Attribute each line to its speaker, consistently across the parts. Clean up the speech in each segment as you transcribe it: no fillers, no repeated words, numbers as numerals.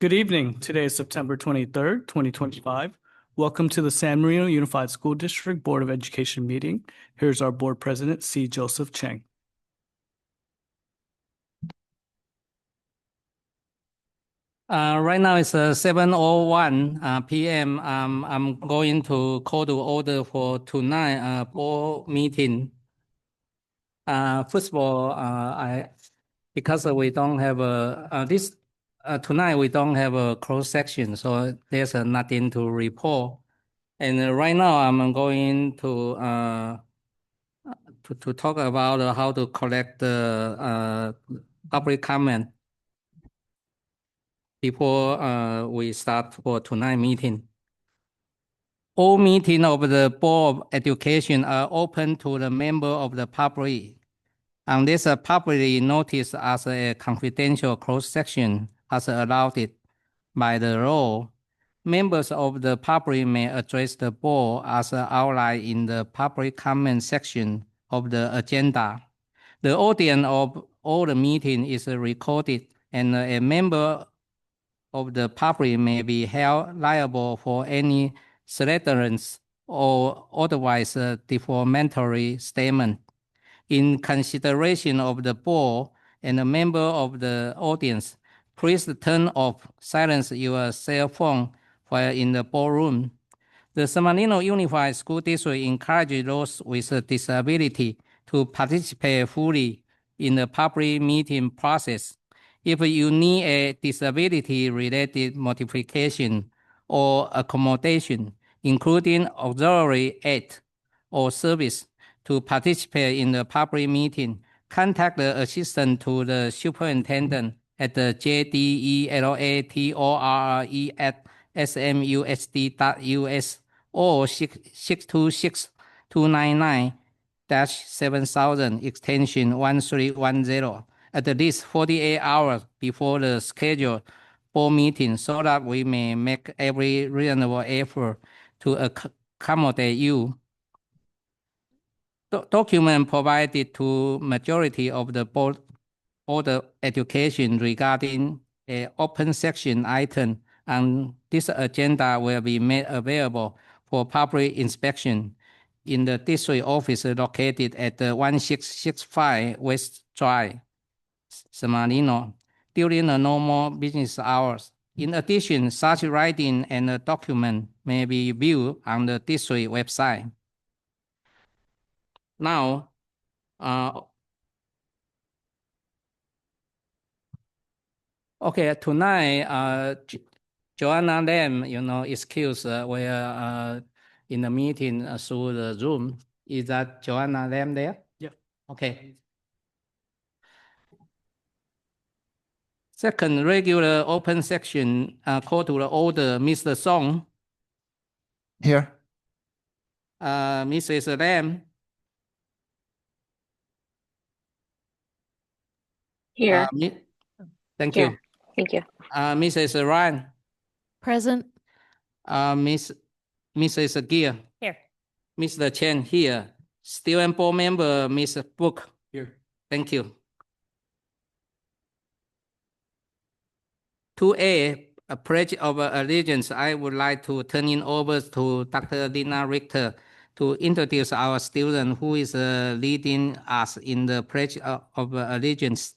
Speaker 1: Good evening. Today is September 23rd, 2025. Welcome to the San Marino Unified School District Board of Education meeting. Here's our board president, C. Joseph Chang.
Speaker 2: Right now it's 7:01 p.m. I'm going to call to order for tonight board meeting. First of all, because we don't have tonight we don't have a closed section, so there's nothing to report. And right now I'm going to talk about how to collect the public comment before we start for tonight meeting. All meetings of the Board of Education are open to the member of the public. Unless publicly noticed as a confidential closed section as allowed by the law, members of the public may address the board as outlined in the public comment section of the agenda. The audience of all the meeting is recorded, and a member of the public may be held liable for any slanderous or otherwise defamatory statement. In consideration of the board and a member of the audience, please turn off, silence your cell phone while in the boardroom. The San Marino Unified School District encourages those with disability to participate fully in the public meeting process. If you need a disability-related modification or accommodation, including auxiliary aid or service, to participate in the public meeting, contact the assistant to the superintendent at the jdelatorre@smusd.us or 626-299-7000 extension 1310 at least 48 hours before the scheduled board meeting, so that we may make every reasonable effort to accommodate you. Document provided to majority of the board of education regarding an open section item on this agenda will be made available for public inspection in the district office located at 1665 West Drive, San Marino, during the normal business hours. In addition, such writing and a document may be viewed on the district website. Now, okay, tonight, Joanna Lam, excuse, we're in the meeting through the Zoom. Is that Joanna Lam there?
Speaker 1: Yeah.
Speaker 2: Okay. Second, regular open section, call to the order, Mr. Song.
Speaker 3: Here.
Speaker 2: Mrs. Lam.
Speaker 4: Here.
Speaker 2: Thank
Speaker 4: Here.
Speaker 2: you.
Speaker 4: Thank you.
Speaker 2: Mrs. Ryan.
Speaker 4: Present.
Speaker 2: Mrs. Gear.
Speaker 4: Here.
Speaker 2: Mr. Chen here. Student board member, Ms. Book.
Speaker 1: Here.
Speaker 2: Thank you. 2A, a pledge of allegiance. I would like to turn it over to Dr. Lina Richter to introduce our student who is leading us in the pledge of allegiance.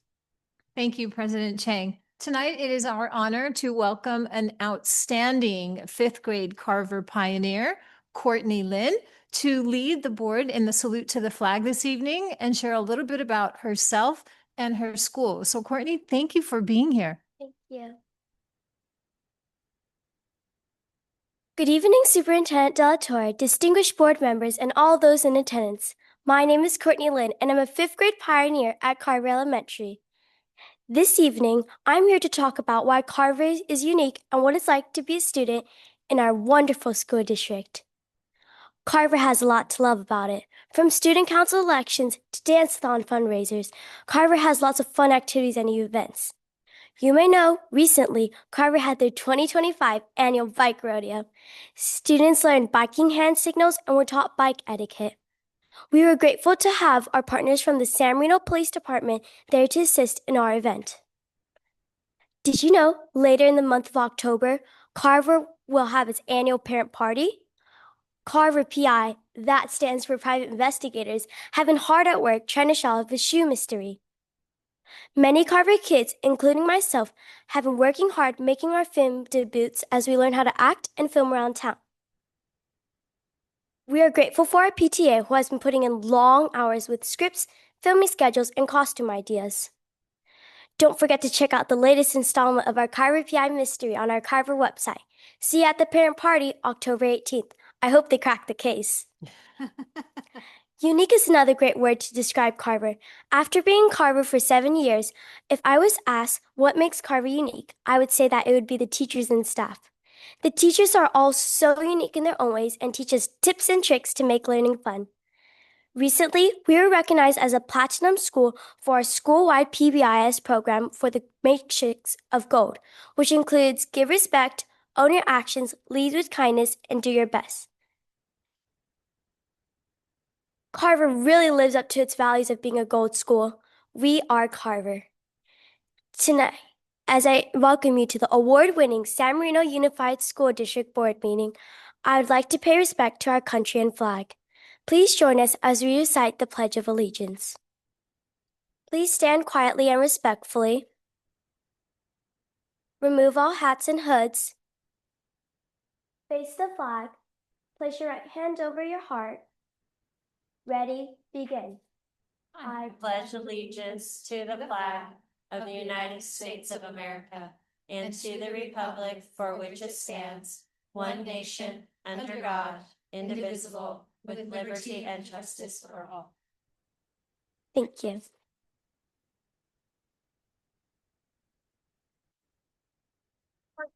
Speaker 5: Thank you, President Chang. Tonight, it is our honor to welcome an outstanding fifth grade Carver pioneer, Courtney Lynn, to lead the board in the salute to the flag this evening and share a little bit about herself and her school. So Courtney, thank you for being here.
Speaker 6: Thank you. Good evening, Superintendent De La Torre, distinguished board members, and all those in attendance. My name is Courtney Lynn, and I'm a fifth grade pioneer at Carver Elementary. This evening, I'm here to talk about why Carver is unique and what it's like to be a student in our wonderful school district. Carver has a lot to love about it. From student council elections to dance-a-thon fundraisers, Carver has lots of fun activities and events. You may know, recently, Carver had their 2025 annual bike rodeo. Students learned biking hand signals and were taught bike etiquette. We were grateful to have our partners from the San Marino Police Department there to assist in our event. Did you know later in the month of October, Carver will have its annual parent party? Carver PI, that stands for Private Investigators, have been hard at work trying to solve the shoe mystery. Many Carver kids, including myself, have been working hard making our film debuts as we learn how to act and film around town. We are grateful for our PTA who has been putting in long hours with scripts, filming schedules, and costume ideas. Don't forget to check out the latest installment of our Carver PI mystery on our Carver website. See you at the parent party October 18th. I hope they crack the case. Unique is another great word to describe Carver. After being in Carver for 7 years, if I was asked what makes Carver unique, I would say that it would be the teachers and staff. The teachers are all so unique in their own ways and teach us tips and tricks to make learning fun. Recently, we were recognized as a platinum school for our school-wide PBIS program for the Matrix of Gold, which includes Give Respect, Own Your Actions, Lead with Kindness, and Do Your Best. Carver really lives up to its values of being a gold school. We are Carver. Tonight, as I welcome you to the award-winning San Marino Unified School District Board meeting, I would like to pay respect to our country and flag. Please join us as we recite the Pledge of Allegiance. Please stand quietly and respectfully. Remove all hats and hoods. Face the flag. Place your right hand over your heart. Ready, begin.
Speaker 4: I pledge allegiance to the flag of the United States of America and to the republic for which it stands, one nation, under God, indivisible, with liberty and justice for all.
Speaker 6: Thank you.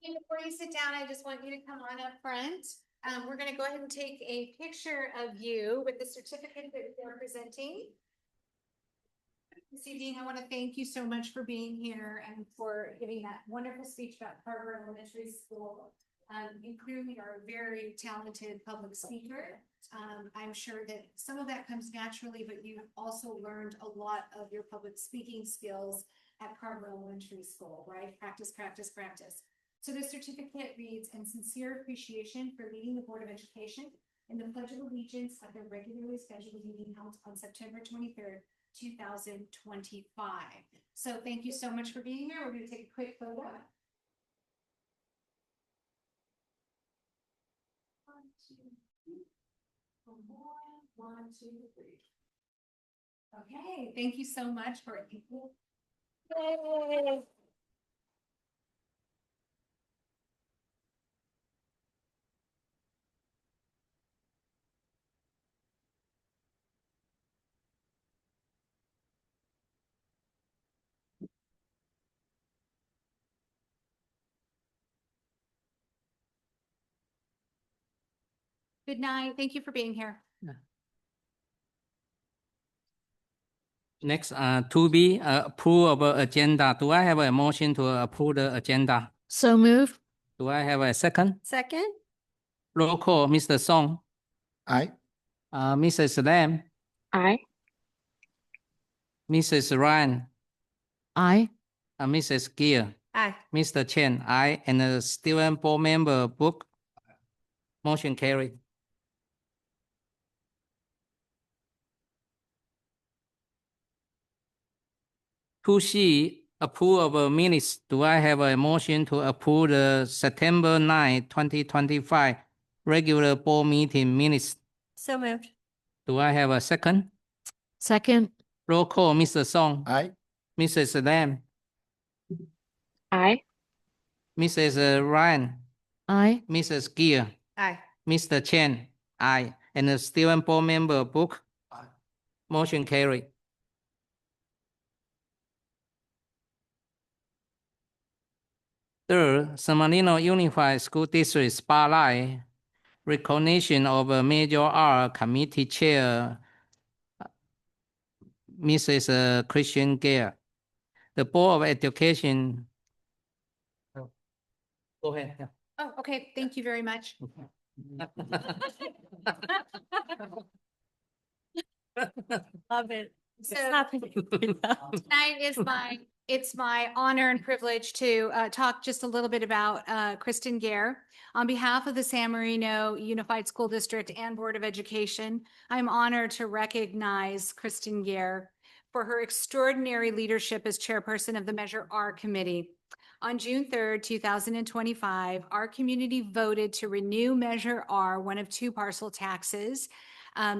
Speaker 5: Before you sit down, I just want you to come on up front. We're going to go ahead and take a picture of you with the certificate that you're presenting. This evening, I want to thank you so much for being here and for giving that wonderful speech about Carver Elementary School. You clearly are a very talented public speaker. I'm sure that some of that comes naturally, but you've also learned a lot of your public speaking skills at Carver Elementary School, right? Practice, practice, practice. So the certificate reads, "In sincere appreciation for leading the Board of Education in the Pledge of Allegiance at the regularly scheduled meeting held on September 23rd, 2025. So thank you so much for being here. We're going to take a quick photo. 1, 2, 3. 1, 2, 3. Okay, thank you so much for equal. Yay. Good night. Thank you for being here.
Speaker 2: Next, to be approve of agenda. Do I have a motion to approve the agenda?
Speaker 4: So move.
Speaker 2: Do I have a second?
Speaker 4: Second.
Speaker 2: Roll call, Mr. Song,
Speaker 3: Aye.
Speaker 2: Mrs. Lam,
Speaker 4: Aye.
Speaker 2: Mrs. Ryan,
Speaker 4: Aye.
Speaker 2: Mrs. Gear,
Speaker 5: Aye.
Speaker 2: Mr. Chen, aye, and the student board member Book. Motion carried. To see approve of minutes, do I have a motion to approve the September 9, 2025 regular board meeting minutes?
Speaker 4: So moved.
Speaker 2: Do I have a second?
Speaker 4: Second.
Speaker 2: Roll call, Mr. Song,
Speaker 3: Aye.
Speaker 2: Mrs. Lam,
Speaker 4: Aye.
Speaker 2: Mrs. Ryan,
Speaker 4: Aye.
Speaker 2: Mrs. Gear,
Speaker 5: Aye.
Speaker 2: Mr. Chen, aye, and the student board member Book.
Speaker 3: Aye.
Speaker 2: Motion carried. Third, San Marino Unified School District Spotlight, recognition of a Major R Committee Chair, Mrs. Christian Gale. The Board of Education. Go ahead. Yeah.
Speaker 5: Oh, okay. Thank you very much.
Speaker 4: Love it.
Speaker 5: So tonight is my
Speaker 7: It's my honor and privilege to talk just a little bit about Kristen Gare. On behalf of the San Marino Unified School District and Board of Education, I'm honored to recognize Kristen Gare for her extraordinary leadership as chairperson of the Measure R Committee. On June 3rd, 2025, our community voted to renew Measure R, one of two parcel taxes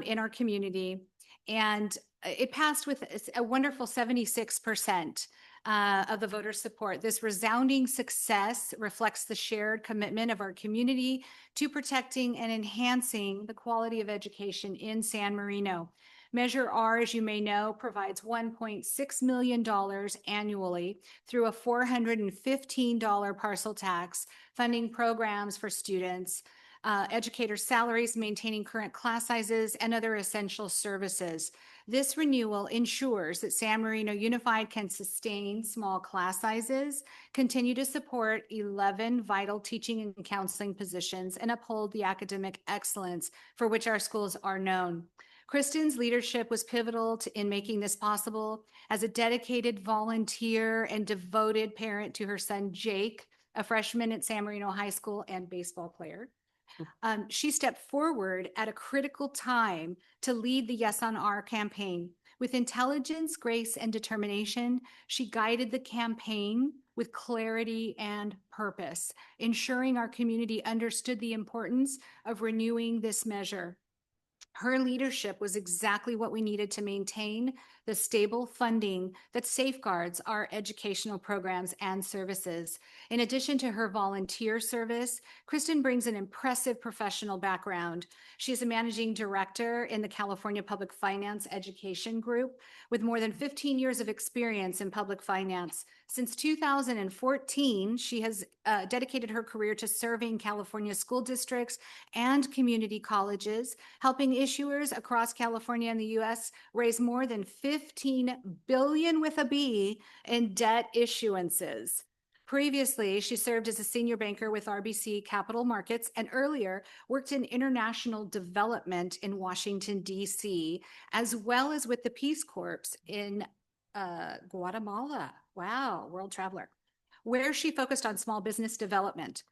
Speaker 7: in our community. And it passed with a wonderful 76% of the voter support. This resounding success reflects the shared commitment of our community to protecting and enhancing the quality of education in San Marino. Measure R, as you may know, provides $1.6 million annually through a $415 parcel tax, funding programs for students, educator salaries, maintaining current class sizes, and other essential services. This renewal ensures that San Marino Unified can sustain small class sizes, continue to support 11 vital teaching and counseling positions, and uphold the academic excellence for which our schools are known. Kristen's leadership was pivotal in making this possible. As a dedicated volunteer and devoted parent to her son, Jake, a freshman at San Marino High School and baseball player, she stepped forward at a critical time to lead the Yes on R campaign. With intelligence, grace, and determination, she guided the campaign with clarity and purpose, ensuring our community understood the importance of renewing this measure. Her leadership was exactly what we needed to maintain the stable funding that safeguards our educational programs and services. In addition to her volunteer service, Kristen brings an impressive professional background. She is a managing director in the California Public Finance Education Group with more than 15 years of experience in public finance. Since 2014, she has dedicated her career to serving California school districts and community colleges, helping issuers across California and the U.S. raise more than $15 billion with a B in debt issuances. Previously, she served as a senior banker with RBC Capital Markets and earlier worked in international development in Washington, D.C., as well as with the Peace Corps in Guatemala. Wow, world traveler, where she focused on small business development.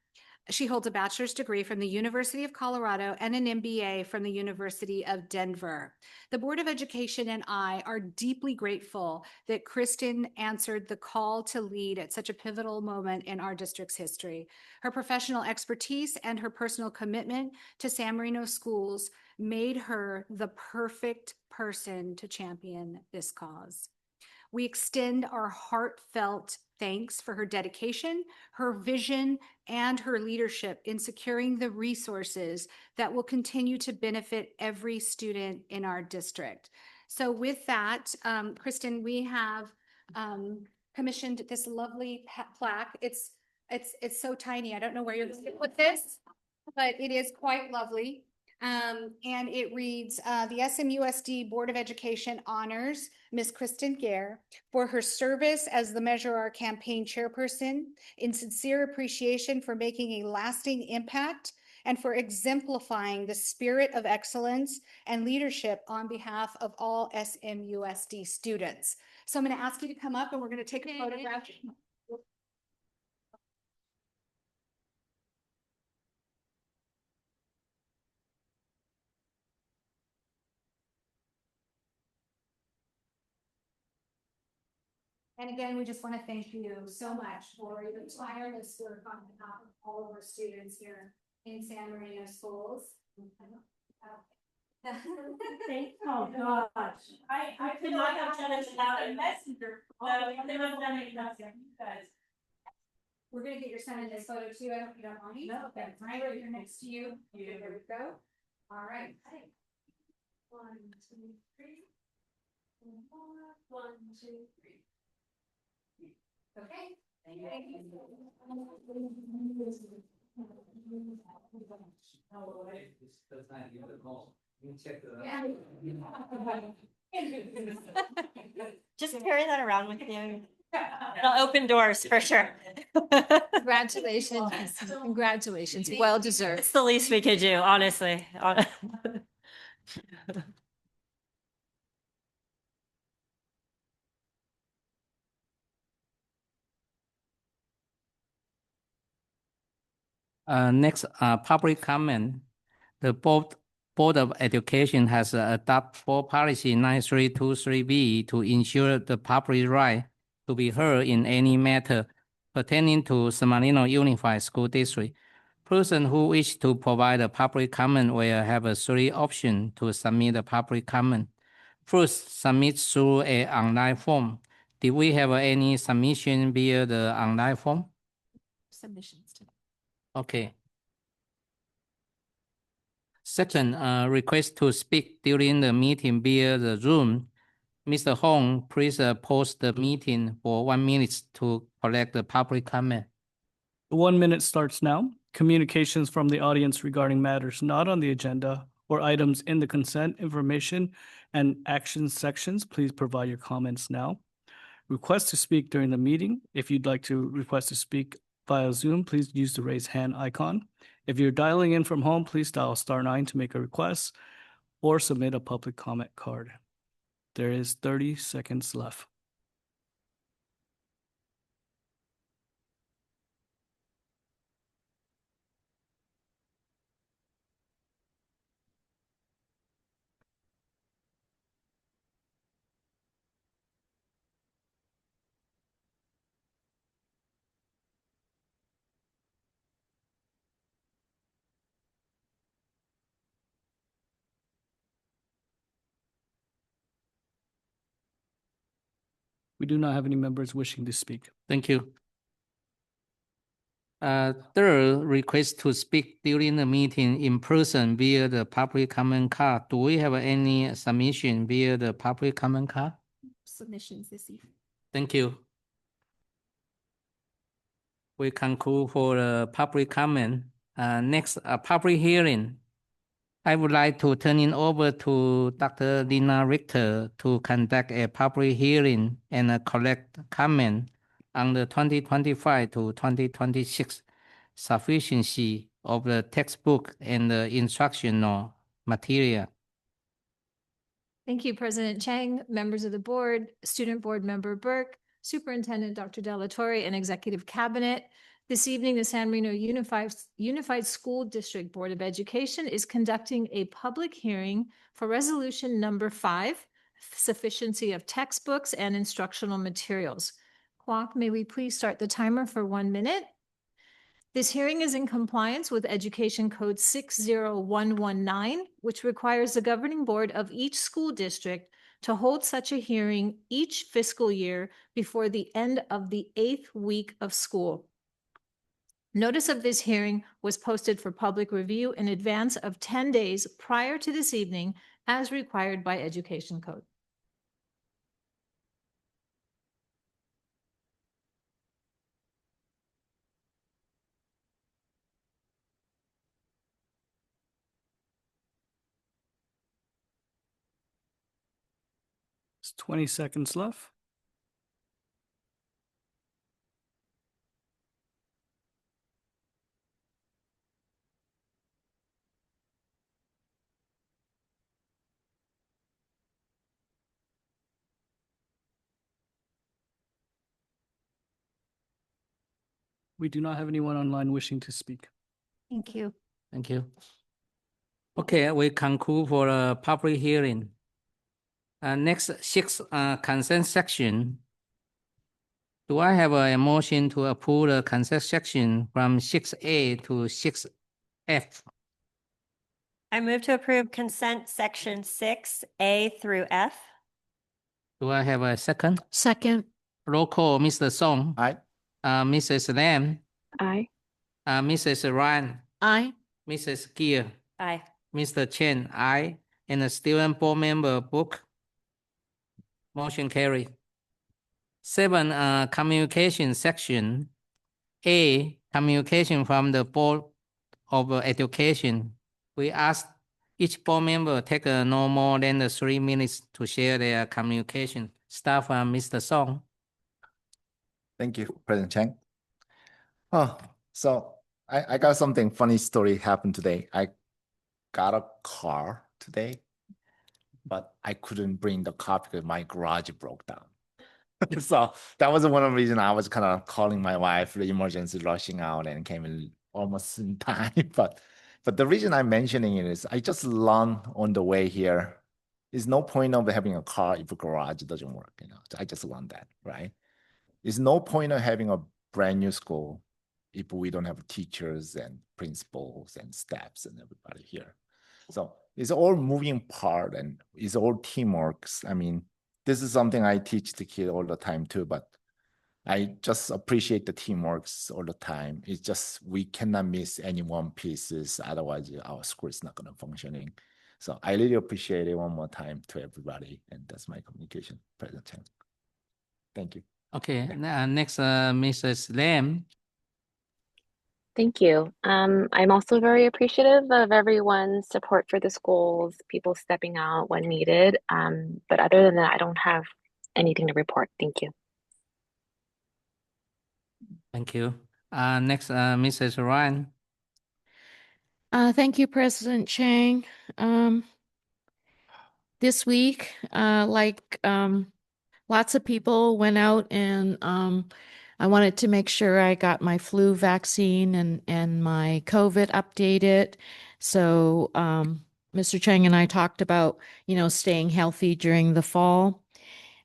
Speaker 7: She holds a bachelor's degree from the University of Colorado and an MBA from the University of Denver. The Board of Education and I are deeply grateful that Kristen answered the call to lead at such a pivotal moment in our district's history. Her professional expertise and her personal commitment to San Marino schools made her the perfect person to champion this cause. We extend our heartfelt thanks for her dedication, her vision, and her leadership in securing the resources that will continue to benefit every student in our district. So with that, Kristen, we have commissioned this lovely plaque. It's so tiny. I don't know where you're going to put this, but it is quite lovely. And it reads, the SMUSD Board of Education honors Ms. Kristen Gare for her service as the Measure R campaign chairperson, in sincere appreciation for making a lasting impact and for exemplifying the spirit of excellence and leadership on behalf of all SMUSD students. So I'm going to ask you to come up and we're going to take a photograph. And again, we just want to thank you so much for your tireless work on behalf of all of our students here in San Marino schools.
Speaker 4: Oh, gosh. I could not have done it without a messenger. No, I could not have done it without you guys.
Speaker 7: We're gonna get your son in this photo too. I hope you don't mind.
Speaker 4: No,
Speaker 7: that's right. Right here next to you. There we go. All right.
Speaker 4: 1, 2, 3. 1, 2, 3.
Speaker 7: Okay. Thank you.
Speaker 4: Just carry that around with you. It'll open doors for sure.
Speaker 5: Congratulations. Congratulations. Well deserved.
Speaker 4: It's the least we could do, honestly.
Speaker 2: Next, public comment. The Board of Education has adopted Board Policy 9323B to ensure the public right to be heard in any matter pertaining to San Marino Unified School District. Person who wish to provide a public comment will have a 3 options to submit a public comment. First, submit through an online form. Did we have any submission via the online form?
Speaker 7: Submissions today.
Speaker 2: Okay. Second, request to speak during the meeting via the Zoom. Mr. Hong, please post the meeting for 1 minute to collect the public comment.
Speaker 1: The 1 minute starts now. Communications from the audience regarding matters not on the agenda or items in the consent information and action sections, please provide your comments now. Request to speak during the meeting. If you'd like to request to speak via Zoom, please use the raise hand icon. If you're dialing in from home, please dial *9 to make a request or submit a public comment card. There is 30 seconds left. We do not have any members wishing to speak.
Speaker 2: Thank you. Third, request to speak during the meeting in person via the public comment card. Do we have any submission via the public comment card?
Speaker 7: Submissions this evening.
Speaker 2: Thank you. We conclude for the public comment. Next, a public hearing. I would like to turn it over to Dr. Lina Richter to conduct a public hearing and collect comment on the 2025 to 2026 sufficiency of the textbook and the instructional material.
Speaker 5: Thank you, President Chang, members of the board, Student Board Member Burke, Superintendent Dr. Delatorre, and Executive Cabinet. This evening, the San Marino Unified School District Board of Education is conducting a public hearing for Resolution Number 5, Sufficiency of Textbooks and Instructional Materials. Kwok, may we please start the timer for 1 minute? This hearing is in compliance with Education Code 60119, which requires the governing board of each school district to hold such a hearing each fiscal year before the end of the 8th week of school. Notice of this hearing was posted for public review in advance of 10 days prior to this evening, as required by Education Code.
Speaker 1: There's 20 seconds left. We do not have anyone online wishing to speak.
Speaker 5: Thank you.
Speaker 2: Thank you. Okay, we conclude for a public hearing. Next, 6 consent section. Do I have a motion to approve the consent section from 6A to 6F?
Speaker 4: I move to approve consent section 6A through F.
Speaker 2: Do I have a second?
Speaker 5: Second.
Speaker 2: Roll call, Mr. Song.
Speaker 3: Aye.
Speaker 2: Mrs. Lam.
Speaker 8: Aye.
Speaker 2: Mrs. Ryan.
Speaker 5: Aye.
Speaker 2: Mrs. Gear.
Speaker 4: Aye.
Speaker 2: Mr. Chen, aye. And the student board member Book. Motion carried. 7, communication section. A, communication from the Board of Education. We ask each board member take no more than 3 minutes to share their communication. Start from Mr. Song.
Speaker 3: Thank you, President Chang. Oh, so I got something funny story happened today. I got a car today, but I couldn't bring the car because my garage broke down. So that was one of the reasons I was kind of calling my wife, the emergency rushing out and came almost in time, but the reason I'm mentioning it is I just learned on the way here. There's no point of having a car if a garage doesn't work. I just learned that, right? There's no point of having a brand new school if we don't have teachers and principals and staffs and everybody here. So it's all moving part and it's all teamwork. I mean, this is something I teach the kid all the time too, but I just appreciate the teamwork all the time. It's just we cannot miss any one pieces, otherwise our school is not going to functioning. So I really appreciate it one more time to everybody, and that's my communication, President Chen. Thank you.
Speaker 2: Okay, next, Mrs. Lam.
Speaker 8: Thank you. I'm also very appreciative of everyone's support for the schools, people stepping out when needed. But other than that, I don't have anything to report. Thank you.
Speaker 2: Thank you. Next, Mrs. Ryan.
Speaker 9: Thank you, President Chang. This week, lots of people went out and I wanted to make sure I got my flu vaccine and my COVID updated. So Mr. Chang and I talked about, staying healthy during the fall.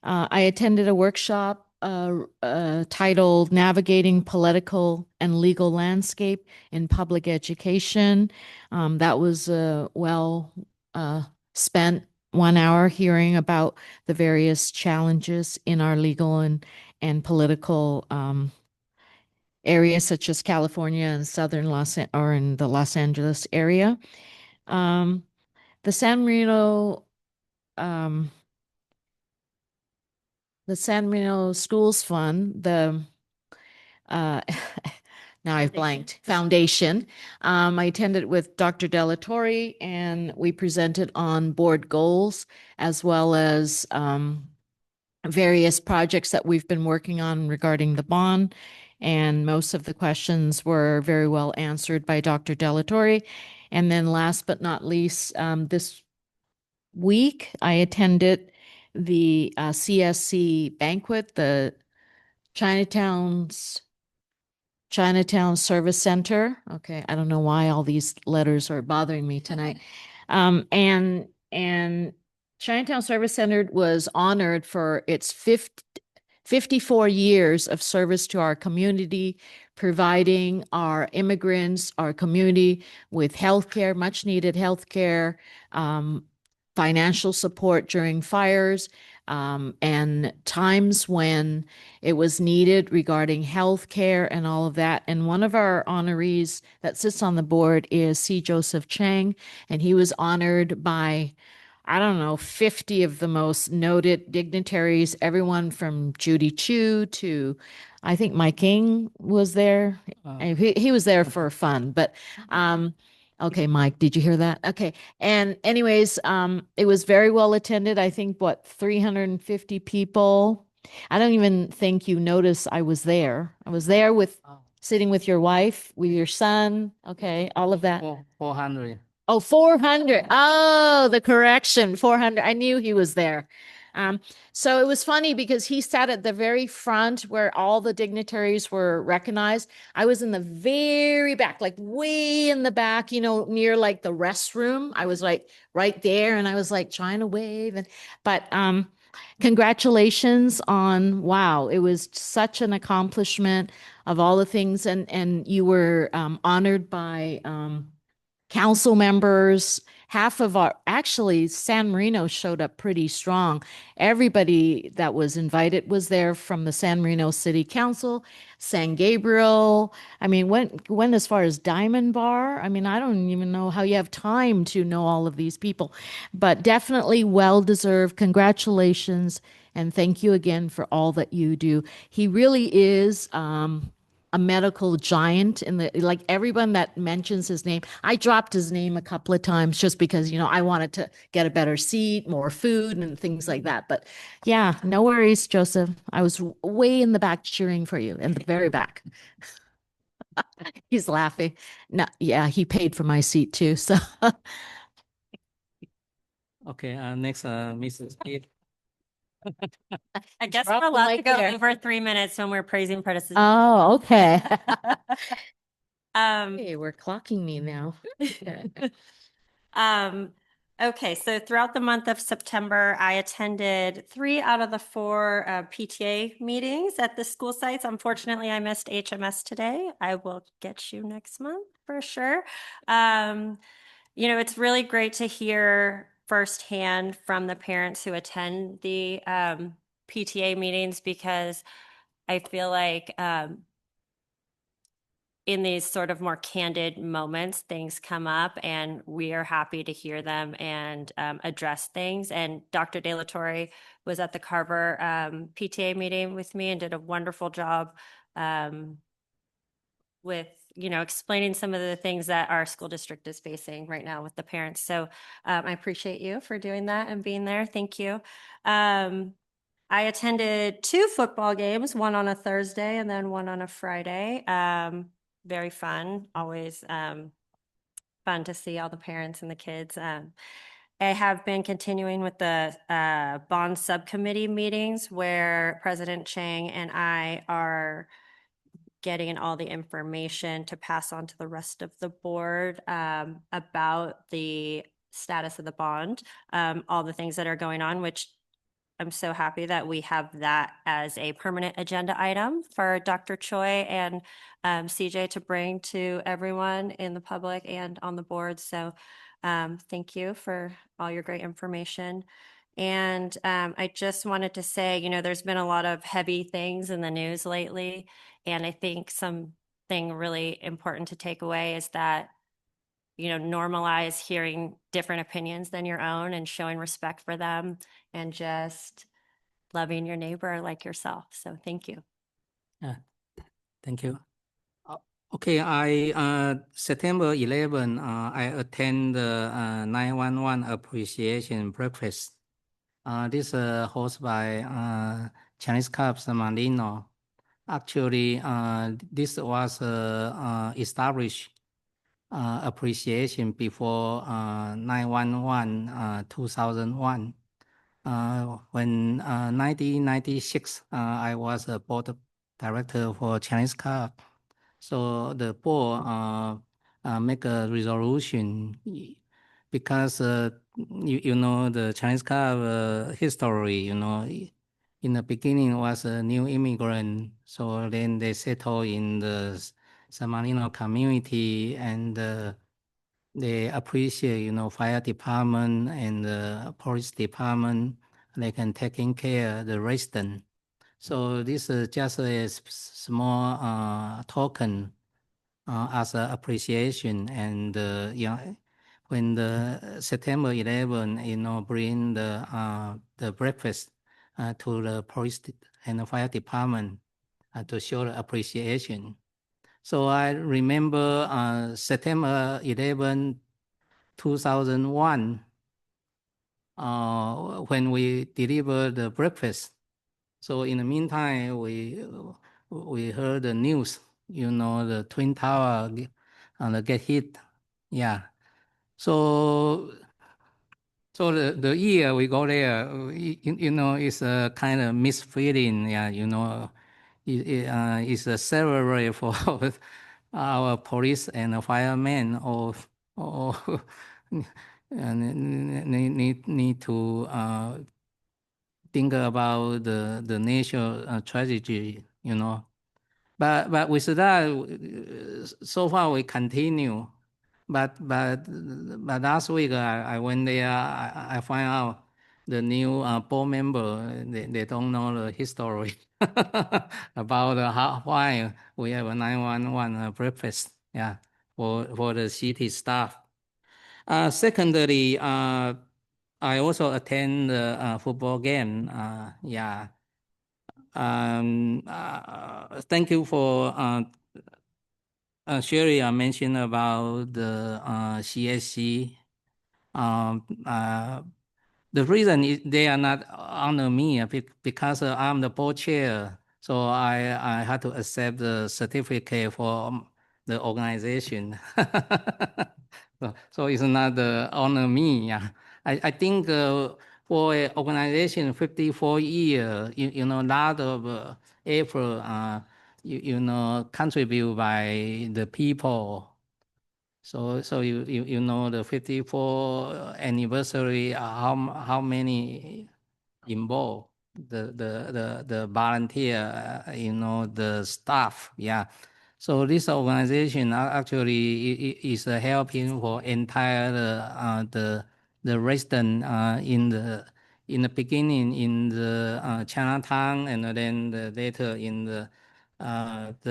Speaker 9: I attended a workshop titled Navigating Political and Legal Landscape in Public Education. That was well spent 1 hour hearing about the various challenges in our legal and political areas such as California and southern or in the Los Angeles area. The San Marino Schools Fund, now I've blanked, Foundation. I attended with Dr. Delatorre and we presented on board goals as well as various projects that we've been working on regarding the bond. And most of the questions were very well answered by Dr. Delatorre. And then last but not least, this week I attended the CSC banquet, the Chinatown Service Center. Okay, I don't know why all these letters are bothering me tonight. And Chinatown Service Center was honored for its 54 years of service to our community, providing our immigrants, our community with healthcare, much needed healthcare, financial support during fires, and times when it was needed regarding health care and all of that. And one of our honorees that sits on the board is C. Joseph Chang, and he was honored by, 50 of the most noted dignitaries, everyone from Judy Chu to, I think Mike King was there. He was there for fun, but okay, Mike, did you hear that? Okay. And anyways, it was very well attended. I think 350 people. I don't even think you noticed I was there. I was there sitting with your wife, with your son. Okay. All of that.
Speaker 2: 400.
Speaker 9: Oh, 400. Oh, the correction, 400. I knew he was there. So it was funny because he sat at the very front where all the dignitaries were recognized. I was in the very back, like way in the back, near like the restroom. I was like right there and I was like trying to wave. But congratulations on, wow, it was such an accomplishment of all the things. And you were honored by council members. Half of actually San Marino showed up pretty strong. Everybody that was invited was there from the San Marino City Council, San Gabriel. I mean, went as far as Diamond Bar. I mean, I don't even know how you have time to know all of these people, but definitely well-deserved. Congratulations. And thank you again for all that you do. He really is, a medical giant like everyone that mentions his name. I dropped his name a couple of times just because, I wanted to get a better seat, more food and things like that. But yeah, no worries, Joseph. I was way in the back cheering for you in the very back. He's laughing. No, yeah, he paid for my seat too. So
Speaker 2: Okay, next, Mrs. Keith.
Speaker 4: I guess
Speaker 9: Drop
Speaker 4: we're
Speaker 9: the
Speaker 4: allowed to
Speaker 9: mic
Speaker 4: go
Speaker 9: there.
Speaker 4: over 3 minutes when we're praising predecessors.
Speaker 9: Oh, okay. Hey, we're clocking me now.
Speaker 4: Okay, so throughout the month of September, I attended 3 out of the 4 PTA meetings at the school sites. Unfortunately, I missed HMS today. I will get you next month for sure. It's really great to hear firsthand from the parents who attend the PTA meetings, because I feel like in these sort of more candid moments, things come up and we are happy to hear them and address things. And Dr. De La Torre was at the Carver PTA meeting with me and did a wonderful job with, explaining some of the things that our school district is facing right now with the parents. So I appreciate you for doing that and being there. Thank you. I attended 2 football games, one on a Thursday and then one on a Friday. Very fun, always fun to see all the parents and the kids. I have been continuing with the bond subcommittee meetings where President Chang and I are getting all the information to pass on to the rest of the board about the status of the bond, all the things that are going on, which I'm so happy that we have that as a permanent agenda item for Dr. Choi and CJ to bring to everyone in the public and on the board. So thank you for all your great information. And I just wanted to say, there's been a lot of heavy things in the news lately. And I think something really important to take away is that normalize hearing different opinions than your own and showing respect for them and just loving your neighbor like yourself. So thank you.
Speaker 2: Yeah, thank you. Okay, September 11, I attend the 911 appreciation breakfast. This hosted by Chinese Club San Marino. Actually, this was established appreciation before 911 2001. When 1996, I was a board director for Chinese Club. So the board make a resolution because the Chinese Club history, in the beginning was a new immigrant. So then they settle in the San Marino community and they appreciate, fire department and the police department. They can taking care of the resident. So this is just a small token as an appreciation. And when the September 11, bring the breakfast to the police and the fire department to show the appreciation. So I remember September 11, 2001, when we delivered the breakfast. So in the meantime, we heard the news, the Twin Tower get hit. Yeah. So the year we go there, it's a kind of mixed feeling. Yeah, it's a ceremony for our police and firemen, or need to think about the national tragedy, But with that, so far we continue. But last week I went there. I find out the new board member, they don't know the history about why we have a 911 breakfast. Yeah, for the city staff. Secondly, I also attend the football game. Yeah. Thank you for Sherry mentioned about the CSC. The reason is they are not honor me because I'm the board chair. So I had to accept the certificate for the organization. So it's not honor me. Yeah. I think for an organization 54 years, lot of effort you know, contributed by the people. So you know the 54th anniversary, how many involved, the volunteer, you know, the staff, yeah. So this organization actually is helping for entire the resident in the beginning in the Chinatown, and then later in the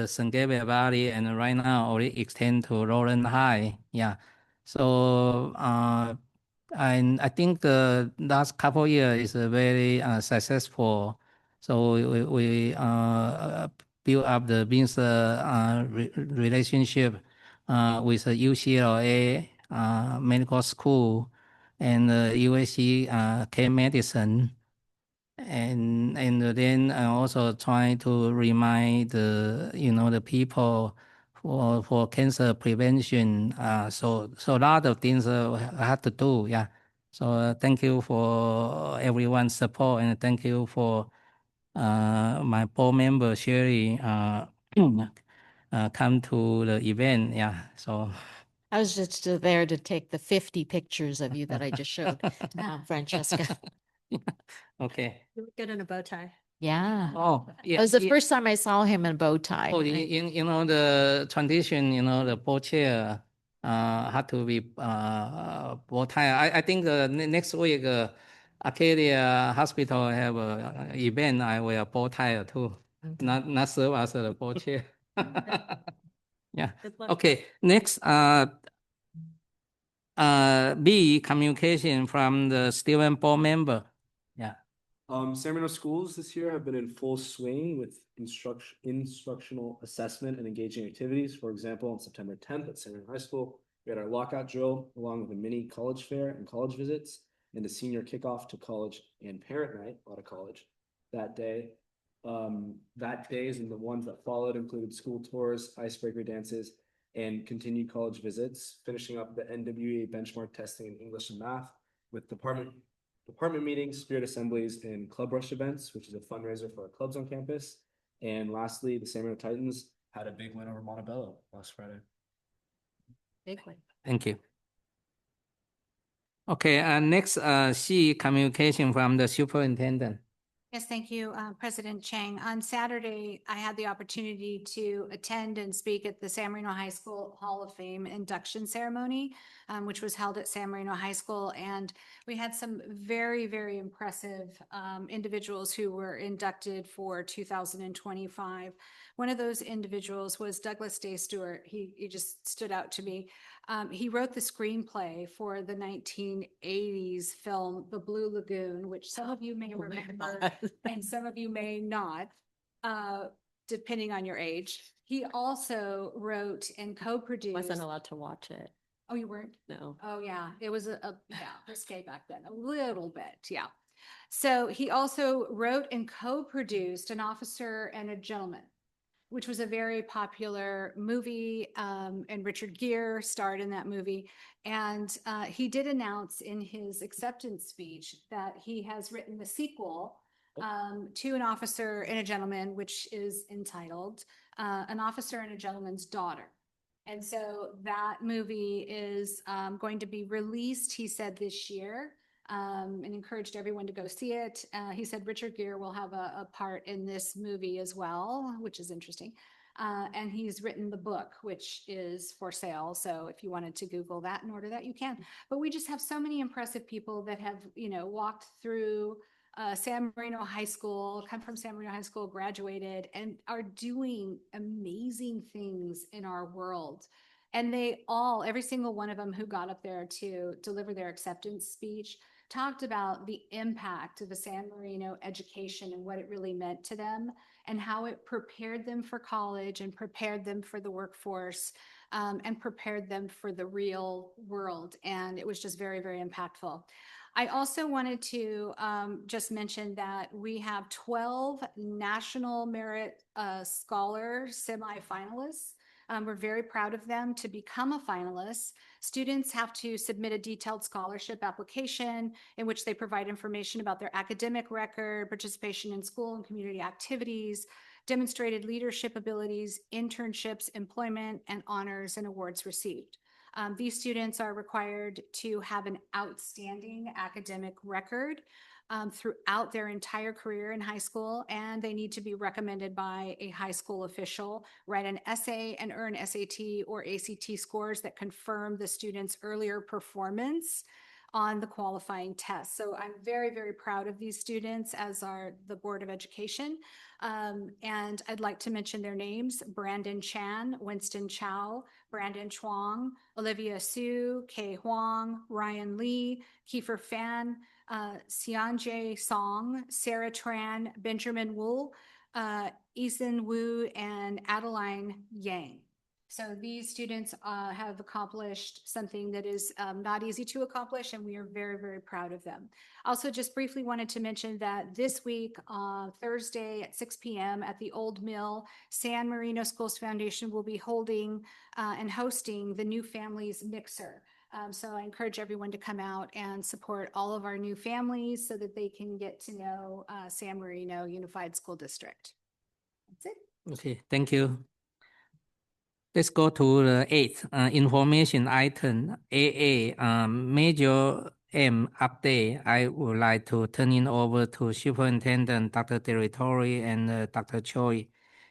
Speaker 2: St. Gabriel Valley, and right now already extend to Roland High, yeah. So and I think the last couple of years is very successful. So we build up the business relationship with the UCLA Medical School and USC K Medicine. And then also trying to remind the people for cancer prevention. So a lot of things I have to do. Yeah. So thank you for everyone's support, and thank you for my board member Sherry come to the event. Yeah. So
Speaker 9: I was just there to take the 50 pictures of you that I just showed, Francesca.
Speaker 2: okay.
Speaker 4: You look good in a bow tie.
Speaker 9: Yeah.
Speaker 2: Oh, yeah.
Speaker 9: It was the first time I saw him in a bow tie.
Speaker 2: Oh, you know, the tradition, you know, the board chair had to be bow tie. I think next week Arcadia Hospital have a event. I wear bow tie too.
Speaker 9: Okay.
Speaker 2: Not serve as a board chair. Yeah.
Speaker 4: Good luck.
Speaker 2: Okay. Next, B, communication from the student board member. Yeah.
Speaker 10: San Marino schools this year have been in full swing with instructional assessment and engaging activities. For example, on September 10th at San Marino High School, we had our lockout drill along with a mini college fair and college visits, and a senior kickoff to college and parent night, a lot of college that day. That days and the ones that followed included school tours, icebreaker dances, and continued college visits, finishing up the NWEA benchmark testing in English and math with department meetings, spirit assemblies, and club rush events, which is a fundraiser for our clubs on campus. And lastly, the San Marino Titans had a big win over Montebello last Friday.
Speaker 4: Big one.
Speaker 2: Thank you. Okay, next, C, communication from the superintendent.
Speaker 7: Yes, thank you, President Chang. On Saturday, I had the opportunity to attend and speak at the San Marino High School Hall of Fame induction ceremony, which was held at San Marino High School. And we had some very, very impressive individuals who were inducted for 2025. One of those individuals was Douglas Day Stewart. He just stood out to me. He wrote the screenplay for the 1980s film, The Blue Lagoon, which some of you may remember and some of you may not, depending on your age. He also wrote and co-produced.
Speaker 4: Wasn't allowed to watch it.
Speaker 7: Oh, you weren't?
Speaker 4: No.
Speaker 7: Oh, yeah. It was risque back then, a little bit. Yeah. So he also wrote and co-produced An Officer and a Gentleman, which was a very popular movie, and Richard Gere starred in that movie. And he did announce in his acceptance speech that he has written the sequel to An Officer and a Gentleman, which is entitled An Officer and a Gentleman's Daughter. And so that movie is going to be released, he said, this year. And encouraged everyone to go see it. He said Richard Gere will have a part in this movie as well, which is interesting. And he's written the book, which is for sale. So if you wanted to Google that and order that, you can. But we just have so many impressive people that have, walked through San Marino High School, come from San Marino High School, graduated, and are doing amazing things in our world. And every single one of them who got up there to deliver their acceptance speech talked about the impact of the San Marino education and what it really meant to them and how it prepared them for college and prepared them for the workforce, and prepared them for the real world. And it was just very, very impactful. I also wanted to just mention that we have 12 National Merit Scholar semifinalists. We're very proud of them to become a finalist. Students have to submit a detailed scholarship application in which they provide information about their academic record, participation in school and community activities, demonstrated leadership abilities, internships, employment, and honors and awards received. These students are required to have an outstanding academic record throughout their entire career in high school, and they need to be recommended by a high school official, write an essay, and earn SAT or ACT scores that confirm the student's earlier performance on the qualifying test. So I'm very, very proud of these students, as are the Board of Education. And I'd like to mention their names: Brandon Chan, Winston Chow, Brandon Chuang, Olivia Su, Kei Huang, Ryan Lee, Kiefer Fan, Xianjie Song, Sarah Tran, Benjamin Wu, Ethan Wu, and Adeline Yang. So these students have accomplished something that is not easy to accomplish, and we are very, very proud of them. Also, just briefly wanted to mention that this week, Thursday at 6 p.m. at the Old Mill, San Marino Schools Foundation will be holding and hosting the New Families Mixer. So I encourage everyone to come out and support all of our new families so that they can get to know San Marino Unified School District. That's it.
Speaker 2: Okay, thank you. Let's go to the 8th information item, AA, Major M update. I would like to turn it over to Superintendent Dr. Territory and Dr. Choi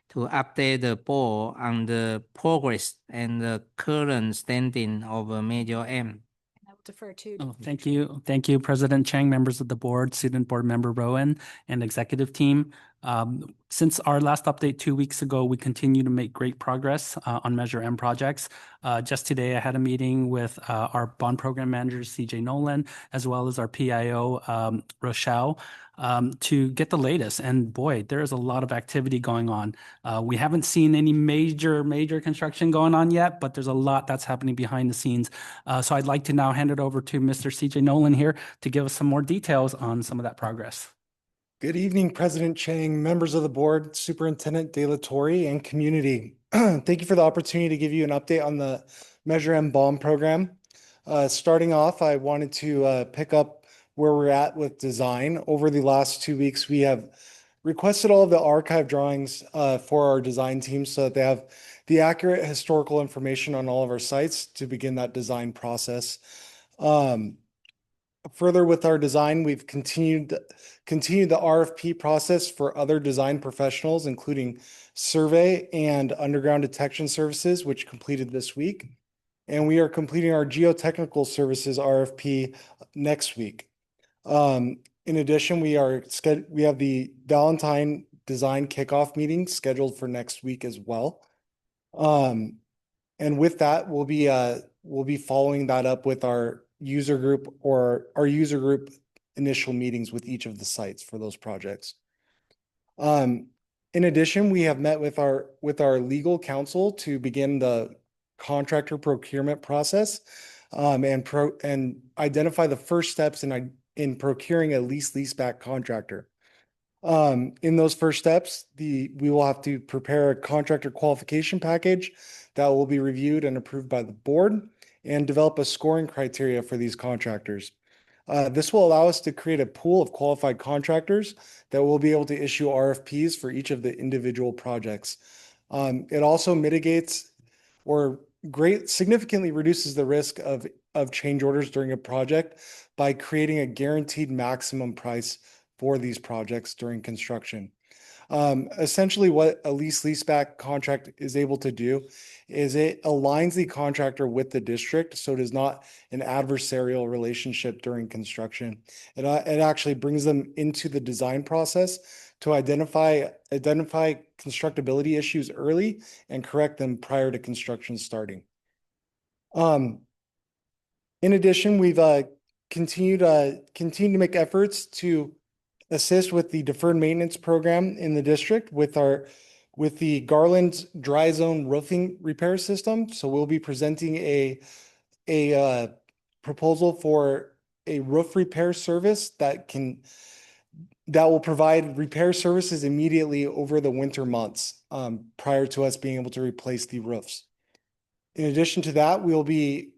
Speaker 2: to update the board on the progress and the current standing of Major M.
Speaker 7: I will defer to.
Speaker 1: Oh, thank you. Thank you, President Chang, members of the board, Student Board Member Rowan, and executive team. Since our last update 2 weeks ago, we continue to make great progress on Measure M projects. Just today, I had a meeting with our bond program manager, CJ Nolan, as well as our PIO, Rochelle, to get the latest. And boy, there is a lot of activity going on. We haven't seen any major construction going on yet, but there's a lot that's happening behind the scenes. So I'd like to now hand it over to Mr. CJ Nolan here to give us some more details on some of that progress.
Speaker 11: Good evening, President Chang, members of the board, Superintendent De La Torre, and community. Thank you for the opportunity to give you an update on the Measure M bond program. Starting off, I wanted to pick up where we're at with design. Over the last 2 weeks, we have requested all of the archive drawings for our design team so that they have the accurate historical information on all of our sites to begin that design process. Further with our design, we've continued the RFP process for other design professionals, including survey and underground detection services, which completed this week. And we are completing our geotechnical services RFP next week. In addition, we have the Valentine design kickoff meeting scheduled for next week as well. And with that, we'll be following that up with our user group initial meetings with each of the sites for those projects. In addition, we have met with our legal counsel to begin the contractor procurement process and identify the first steps in procuring a leaseback contractor. In those first steps, we will have to prepare a contractor qualification package that will be reviewed and approved by the board, and develop a scoring criteria for these contractors. This will allow us to create a pool of qualified contractors that will be able to issue RFPs for each of the individual projects. It also mitigates or significantly reduces the risk of change orders during a project by creating a guaranteed maximum price for these projects during construction. Essentially, what a leaseback contract is able to do is it aligns the contractor with the district, so it is not an adversarial relationship during construction. It actually brings them into the design process to identify constructability issues early and correct them prior to construction starting. In addition, we've continued to make efforts to assist with the deferred maintenance program in the district with the Garland dry zone roofing repair system. So we'll be presenting a proposal for a roof repair service that will provide repair services immediately over the winter months prior to us being able to replace the roofs. In addition to that, we'll be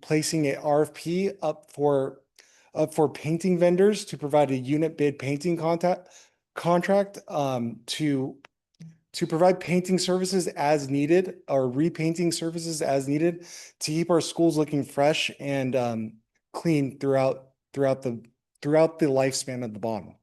Speaker 11: placing a RFP up for painting vendors to provide a unit bid painting contract to to provide painting services as needed or repainting services as needed to keep our schools looking fresh and clean throughout the lifespan of the bond.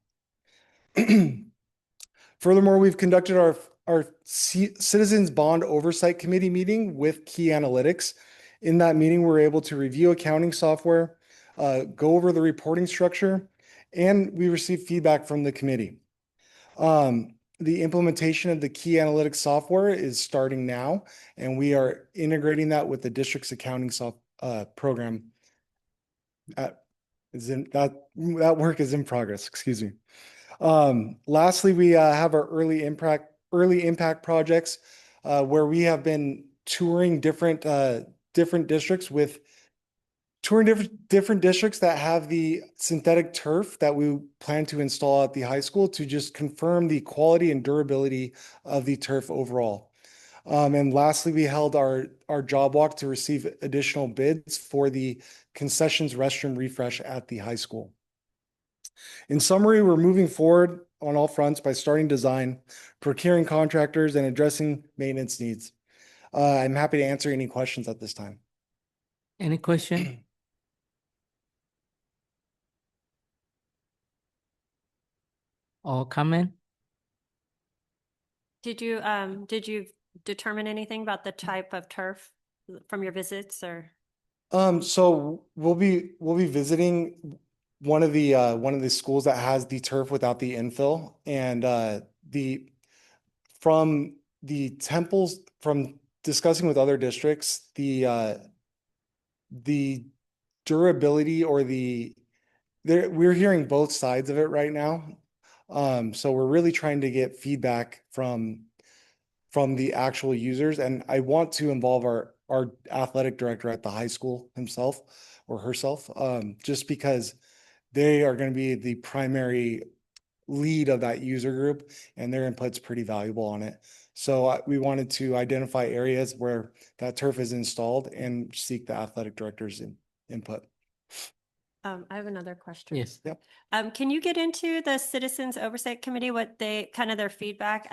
Speaker 11: Furthermore, we've conducted our Citizens Bond Oversight Committee meeting with Key Analytics. In that meeting, we were able to review accounting software, go over the reporting structure, and we received feedback from the committee. The implementation of the Key Analytics software is starting now, and we are integrating that with the district's accounting program. That work is in progress, excuse me. Lastly, we have our early impact projects where we have been touring different districts that have the synthetic turf that we plan to install at the high school to just confirm the quality and durability of the turf overall. And lastly, we held our job walk to receive additional bids for the concessions restroom refresh at the high school. In summary, we're moving forward on all fronts by starting design, procuring contractors, and addressing maintenance needs. I'm happy to answer any questions at this time.
Speaker 2: Any question? Or comment?
Speaker 4: Did you determine anything about the type of turf from your visits or?
Speaker 11: So we'll be visiting one of the schools that has the turf without the infill, and from discussing with other districts, the durability or we're hearing both sides of it right now. So we're really trying to get feedback from the actual users, and I want to involve our athletic director at the high school himself or herself, just because they are going to be the primary lead of that user group, and their input's pretty valuable on it. So we wanted to identify areas where that turf is installed and seek the athletic director's input.
Speaker 4: I have another question.
Speaker 2: Yes.
Speaker 11: Yep.
Speaker 4: Can you get into the Citizens Oversight Committee, what their feedback?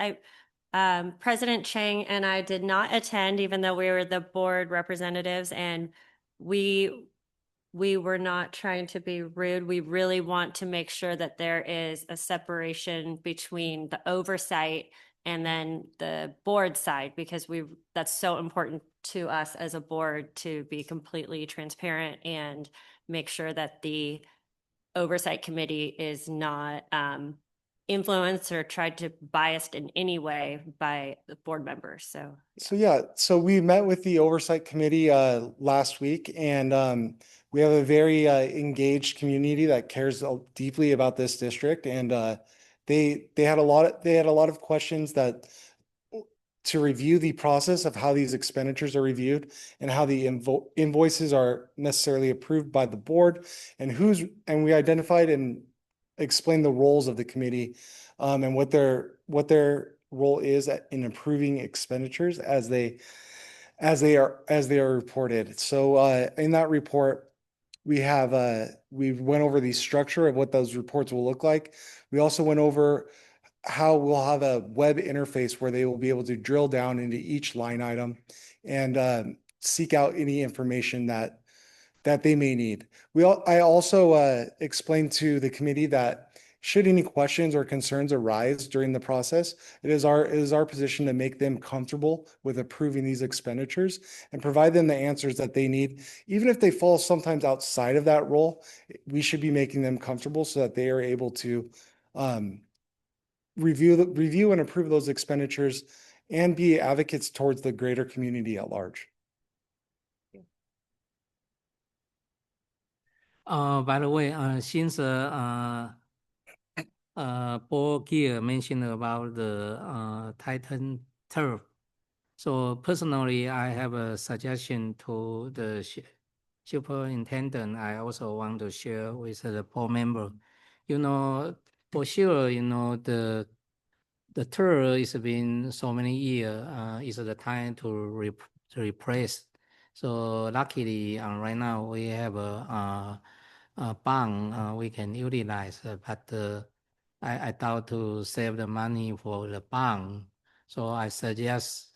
Speaker 4: President Chang and I did not attend, even though we were the board representatives, and we were not trying to be rude. We really want to make sure that there is a separation between the oversight and then the board side, because that's so important to us as a board to be completely transparent and make sure that the oversight committee is not influenced or tried to biased in any way by the board members. So
Speaker 11: we met with the oversight committee last week, and we have a very engaged community that cares deeply about this district, and they had a lot of questions to review the process of how these expenditures are reviewed and how the invoices are necessarily approved by the board, and we identified and explained the roles of the committee, and what their role is in approving expenditures as they are reported. So in that report, we went over the structure of what those reports will look like. We also went over how we'll have a web interface where they will be able to drill down into each line item and seek out any information that they may need. I also explained to the committee that should any questions or concerns arise during the process, it is our position to make them comfortable with approving these expenditures and provide them the answers that they need. Even if they fall sometimes outside of that role, we should be making them comfortable so that they are able to review and approve those expenditures and be advocates towards the greater community at large.
Speaker 2: By the way, since Paul Gear mentioned about the Titan turf, so personally, I have a suggestion to the superintendent. I also want to share with the board member. For sure, the turf has been so many years. It's the time to replace. So luckily, right now we have a bond we can utilize, but I thought to save the money for the bond. So I suggest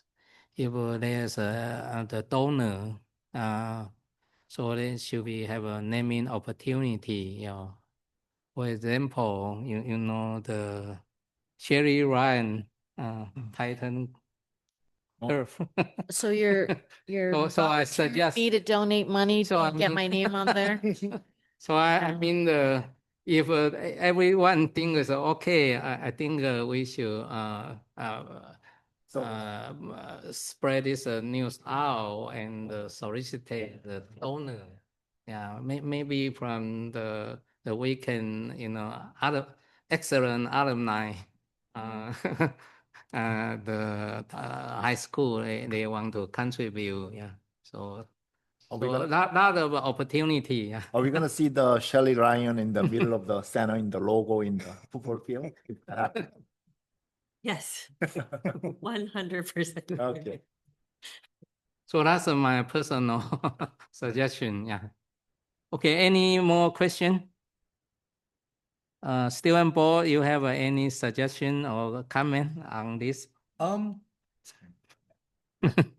Speaker 2: if there's the donor, so there should be have a naming opportunity. For example, you know the Cherry Ryan Titan turf.
Speaker 9: So you're
Speaker 2: So I
Speaker 9: volunteering
Speaker 2: suggest.
Speaker 9: me to donate money
Speaker 2: So I
Speaker 9: to get
Speaker 2: mean-
Speaker 9: my name on there.
Speaker 2: So I mean, if everyone thinks okay, I think we should spread this news out and solicit the donor. Yeah, maybe from the weekend, other excellent alumni, the high school they want to contribute. Yeah, so.
Speaker 3: Are we
Speaker 2: So
Speaker 3: gonna,
Speaker 2: lot of opportunity. Yeah.
Speaker 3: are we gonna see the Shelly Ryan in the middle of the center in the logo in the football field? If that happens.
Speaker 4: Yes, 100%.
Speaker 3: Okay.
Speaker 2: So that's my personal suggestion. Yeah. Okay. Any more question? Steven Paul, you have any suggestion or comment on this?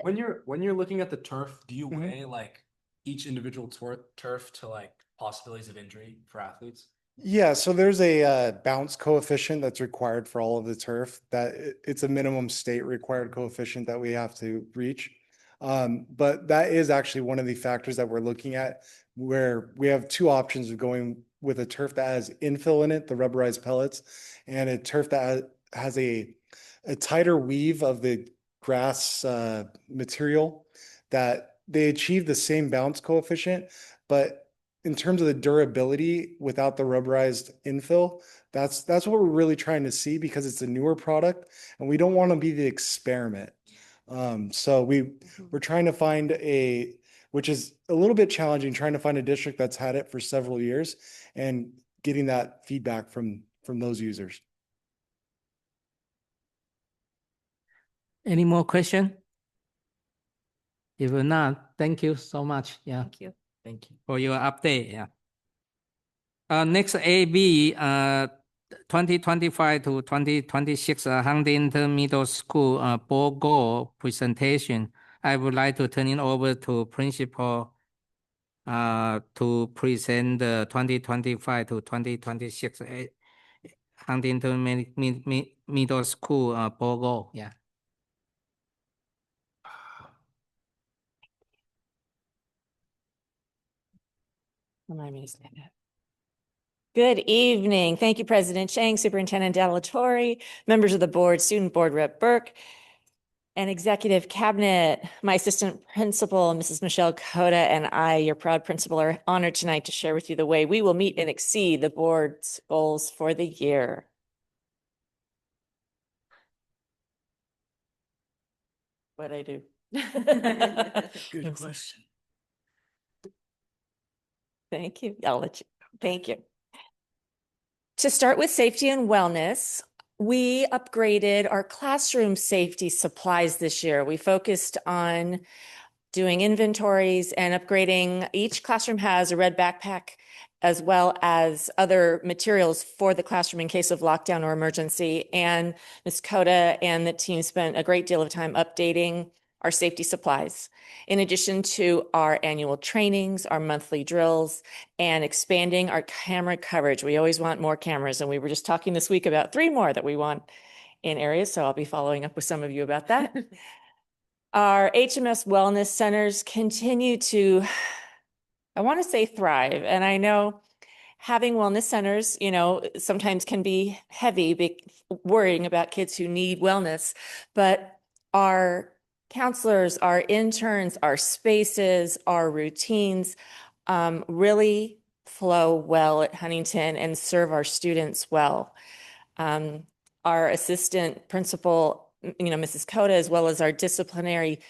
Speaker 10: When you're looking at the turf, do you weigh like each individual turf to like possibilities of injury for athletes?
Speaker 11: Yeah, so there's a bounce coefficient that's required for all of the turf it's a minimum state required coefficient that we have to reach. But that is actually one of the factors that we're looking at, where we have two options of going with a turf that has infill in it, the rubberized pellets, and a turf that has a tighter weave of the grass material, that they achieve the same bounce coefficient, but in terms of the durability without the rubberized infill, that's what we're really trying to see, because it's a newer product and we don't want to be the experiment. So we're trying to find which is a little bit challenging, trying to find a district that's had it for several years and getting that feedback from those users.
Speaker 2: Any more question? If not, thank you so much. Yeah.
Speaker 4: Thank you.
Speaker 10: Thank you.
Speaker 2: For your update. Yeah. Next AB 2025 to 2026 Huntington Middle School board goal presentation. I would like to turn it over to Principal to present the 2025 to 2026 Huntington Middle School board goal. Yeah.
Speaker 12: Remind me to say that. Good evening. Thank you, President Chang, Superintendent Delatorre, members of the board, Student Board Rep Burke, and Executive Cabinet. My Assistant Principal, Mrs. Michelle Coda, and I, your proud principal, are honored tonight to share with you the way we will meet and exceed the board's goals for the year. What'd I do?
Speaker 1: Good question.
Speaker 12: Thank you. I'll let you. Thank you. To start with safety and wellness, we upgraded our classroom safety supplies this year. We focused on doing inventories and upgrading. Each classroom has a red backpack, as well as other materials for the classroom in case of lockdown or emergency. And Ms. Coda and the team spent a great deal of time updating our safety supplies, in addition to our annual trainings, our monthly drills, and expanding our camera coverage. We always want more cameras, and we were just talking this week about 3 more that we want in areas, so I'll be following up with some of you about that. Our HMS wellness centers continue to, I want to say, thrive, and I know having wellness centers, sometimes can be heavy, worrying about kids who need wellness, but our counselors, our interns, our spaces, our routines really flow well at Huntington and serve our students well. Our assistant principal, Mrs. Coda, as well as our disciplinary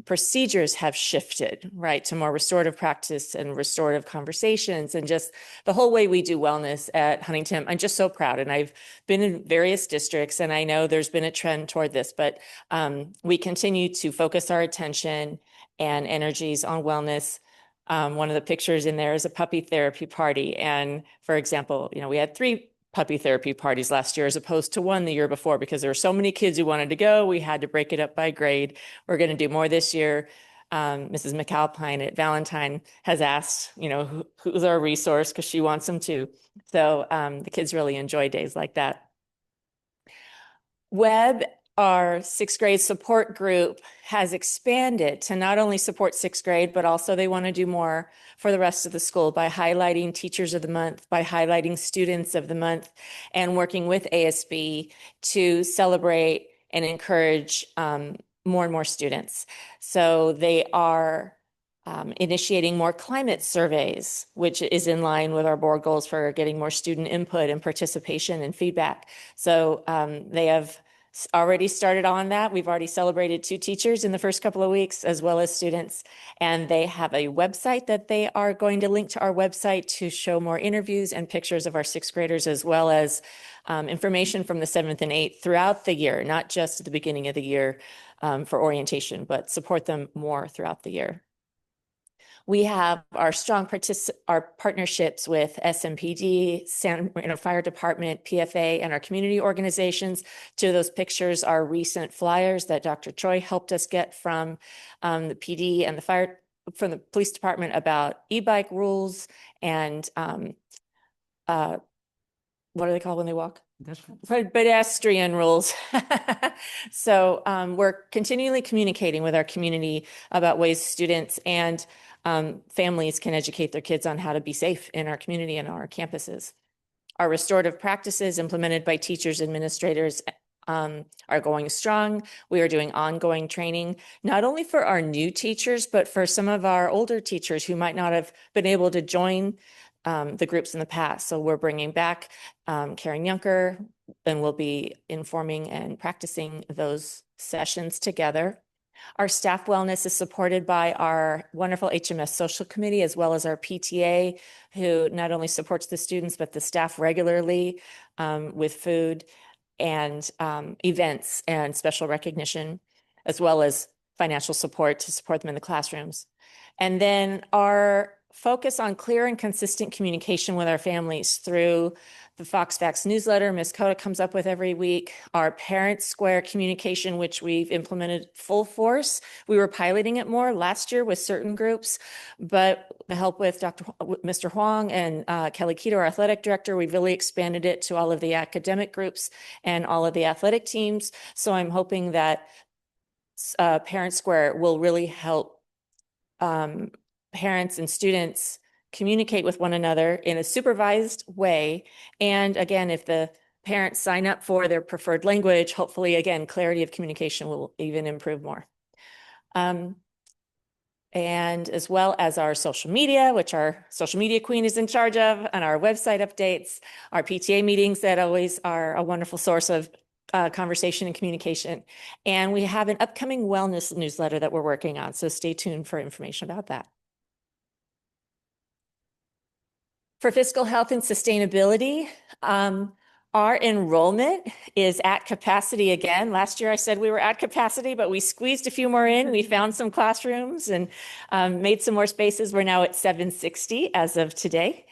Speaker 12: procedures have shifted, right, to more restorative practice and restorative conversations, and just the whole way we do wellness at Huntington. I'm just so proud. And I've been in various districts, and I know there's been a trend toward this, but we continue to focus our attention and energies on wellness. One of the pictures in there is a puppy therapy party. And for example, we had 3 puppy therapy parties last year as opposed to one the year before because there were so many kids who wanted to go. We had to break it up by grade. We're going to do more this year. Mrs. McAlpine at Valentine has asked, who's our resource because she wants them too. So the kids really enjoy days like that. Web, our sixth grade support group, has expanded to not only support sixth grade, but also they want to do more for the rest of the school by highlighting teachers of the month, by highlighting students of the month, and working with ASB to celebrate and encourage more and more students. So they are initiating more climate surveys, which is in line with our board goals for getting more student input and participation and feedback. So they have already started on that. We've already celebrated 2 teachers in the first couple of weeks, as well as students. And they have a website that they are going to link to our website to show more interviews and pictures of our sixth graders, as well as information from the 7th and 8th throughout the year, not just at the beginning of the year for orientation, but support them more throughout the year. We have our strong our partnerships with SMPD, San Marino Fire Department, PFA, and our community organizations. 2 of those pictures are recent flyers that Dr. Choi helped us get from the PD and the fire, from the police department about e-bike rules and what do they call when they walk? Pedestrian rules. So we're continually communicating with our community about ways students and families can educate their kids on how to be safe in our community and our campuses. Our restorative practices implemented by teachers, administrators are going strong. We are doing ongoing training, not only for our new teachers, but for some of our older teachers who might not have been able to join the groups in the past. So we're bringing back Karen Yunker, and we'll be informing and practicing those sessions together. Our staff wellness is supported by our wonderful HMS social committee, as well as our PTA, who not only supports the students, but the staff regularly with food and events and special recognition, as well as financial support to support them in the classrooms. And then our focus on clear and consistent communication with our families through the Fox Facts newsletter Ms. Cota comes up with every week, our Parent Square communication, which we've implemented full force. We were piloting it more last year with certain groups, but the help with Mr. Huang and Kelly Keto, our athletic director, we've really expanded it to all of the academic groups and all of the athletic teams. So I'm hoping that Parent Square will really help parents and students communicate with one another in a supervised way. And again, if the parents sign up for their preferred language, hopefully, again, clarity of communication will even improve more. And as well as our social media, which our social media queen is in charge of, and our website updates, our PTA meetings that always are a wonderful source of conversation and communication. And we have an upcoming wellness newsletter that we're working on, so stay tuned for information about that. For fiscal health and sustainability, our enrollment is at capacity again. Last year I said we were at capacity, but we squeezed a few more in. We found some classrooms and made some more spaces. We're now at 760 as of today.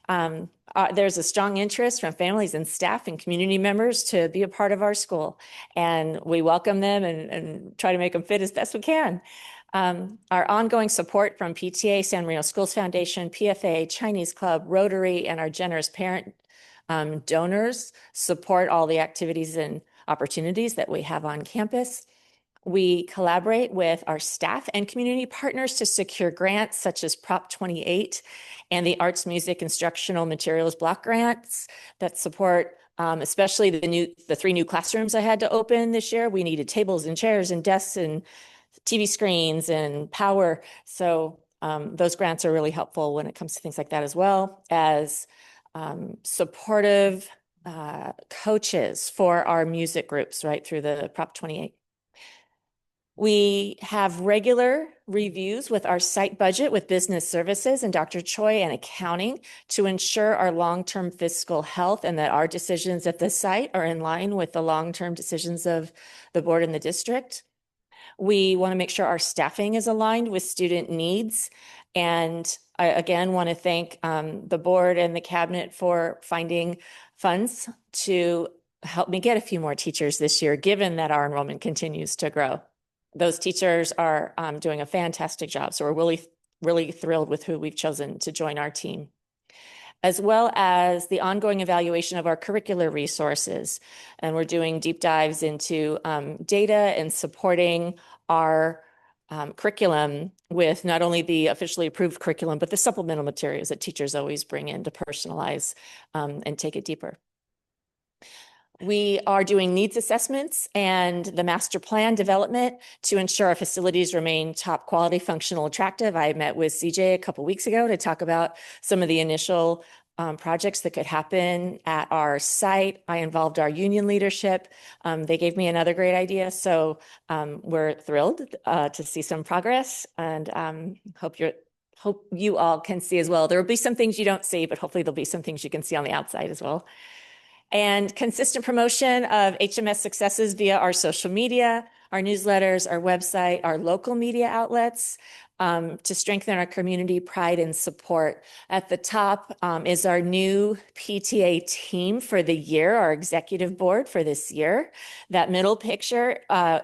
Speaker 12: There's a strong interest from families and staff and community members to be a part of our school. And we welcome them and try to make them fit as best we can. Our ongoing support from PTA, San Marino Schools Foundation, PFA, Chinese Club, Rotary, and our generous parent donors support all the activities and opportunities that we have on campus. We collaborate with our staff and community partners to secure grants such as Prop 28 and the Arts, Music, Instructional Materials Block Grants that support especially the 3 new classrooms I had to open this year. We needed tables and chairs and desks and TV screens and power. So those grants are really helpful when it comes to things like that, as well as supportive coaches for our music groups right through the Prop 28. We have regular reviews with our site budget with business services and Dr. Choi and accounting to ensure our long-term fiscal health and that our decisions at the site are in line with the long-term decisions of the board and the district. We want to make sure our staffing is aligned with student needs. And I, again, want to thank the board and the cabinet for finding funds to help me get a few more teachers this year, given that our enrollment continues to grow. Those teachers are doing a fantastic job. So we're really thrilled with who we've chosen to join our team, as well as the ongoing evaluation of our curricular resources. And we're doing deep dives into data and supporting our curriculum with not only the officially approved curriculum, but the supplemental materials that teachers always bring in to personalize and take it deeper. We are doing needs assessments and the master plan development to ensure our facilities remain top quality, functional, attractive. I met with CJ a couple weeks ago to talk about some of the initial projects that could happen at our site. I involved our union leadership. They gave me another great idea. So we're thrilled to see some progress, and hope you all can see as well. There will be some things you don't see, but hopefully there'll be some things you can see on the outside as well. And consistent promotion of HMS successes via our social media, our newsletters, our website, our local media outlets, to strengthen our community pride and support. At the top is our new PTA team for the year, our executive board for this year. That middle picture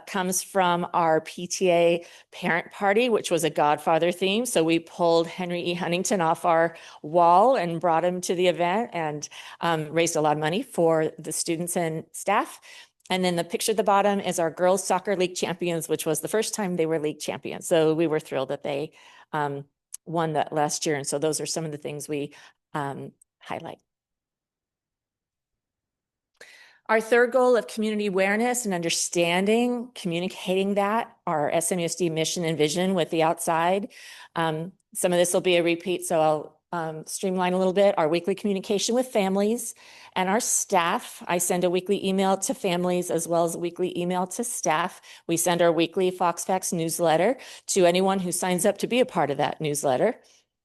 Speaker 12: comes from our PTA parent party, which was a Godfather theme. So we pulled Henry E. Huntington off our wall and brought him to the event, and raised a lot of money for the students and staff. And then the picture at the bottom is our girls soccer league champions, which was the first time they were league champions. So we were thrilled that they won that last year. And so those are some of the things we highlight. Our third goal of community awareness and understanding, communicating that, our SMUSD mission and vision with the outside. Some of this will be a repeat, so I'll streamline a little bit. Our weekly communication with families and our staff. I send a weekly email to families as well as a weekly email to staff. We send our weekly Fox Facts newsletter to anyone who signs up to be a part of that newsletter.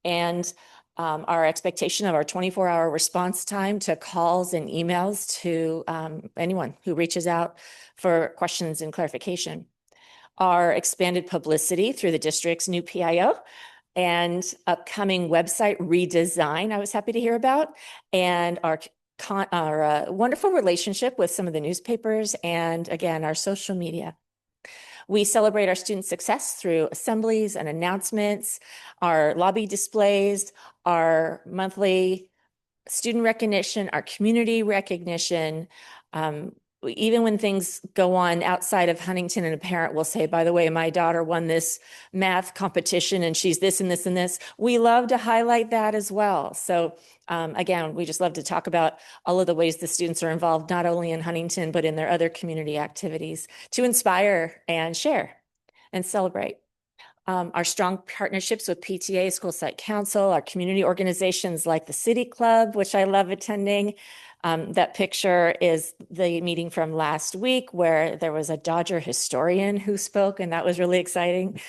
Speaker 12: And our expectation of our 24-hour response time to calls and emails to anyone who reaches out for questions and clarification. Our expanded publicity through the district's new PIO and upcoming website redesign I was happy to hear about, and our wonderful relationship with some of the newspapers, and again, our social media. We celebrate our student success through assemblies and announcements, our lobby displays, our monthly student recognition, our community recognition. Even when things go on outside of Huntington and a parent will say, by the way, my daughter won this math competition and she's this and this and this. We love to highlight that as well. So again, we just love to talk about all of the ways the students are involved, not only in Huntington, but in their other community activities to inspire and share and celebrate. Our strong partnerships with PTA, School Site Council, our community organizations like the City Club, which I love attending. That picture is the meeting from last week where there was a Dodger historian who spoke, and that was really exciting.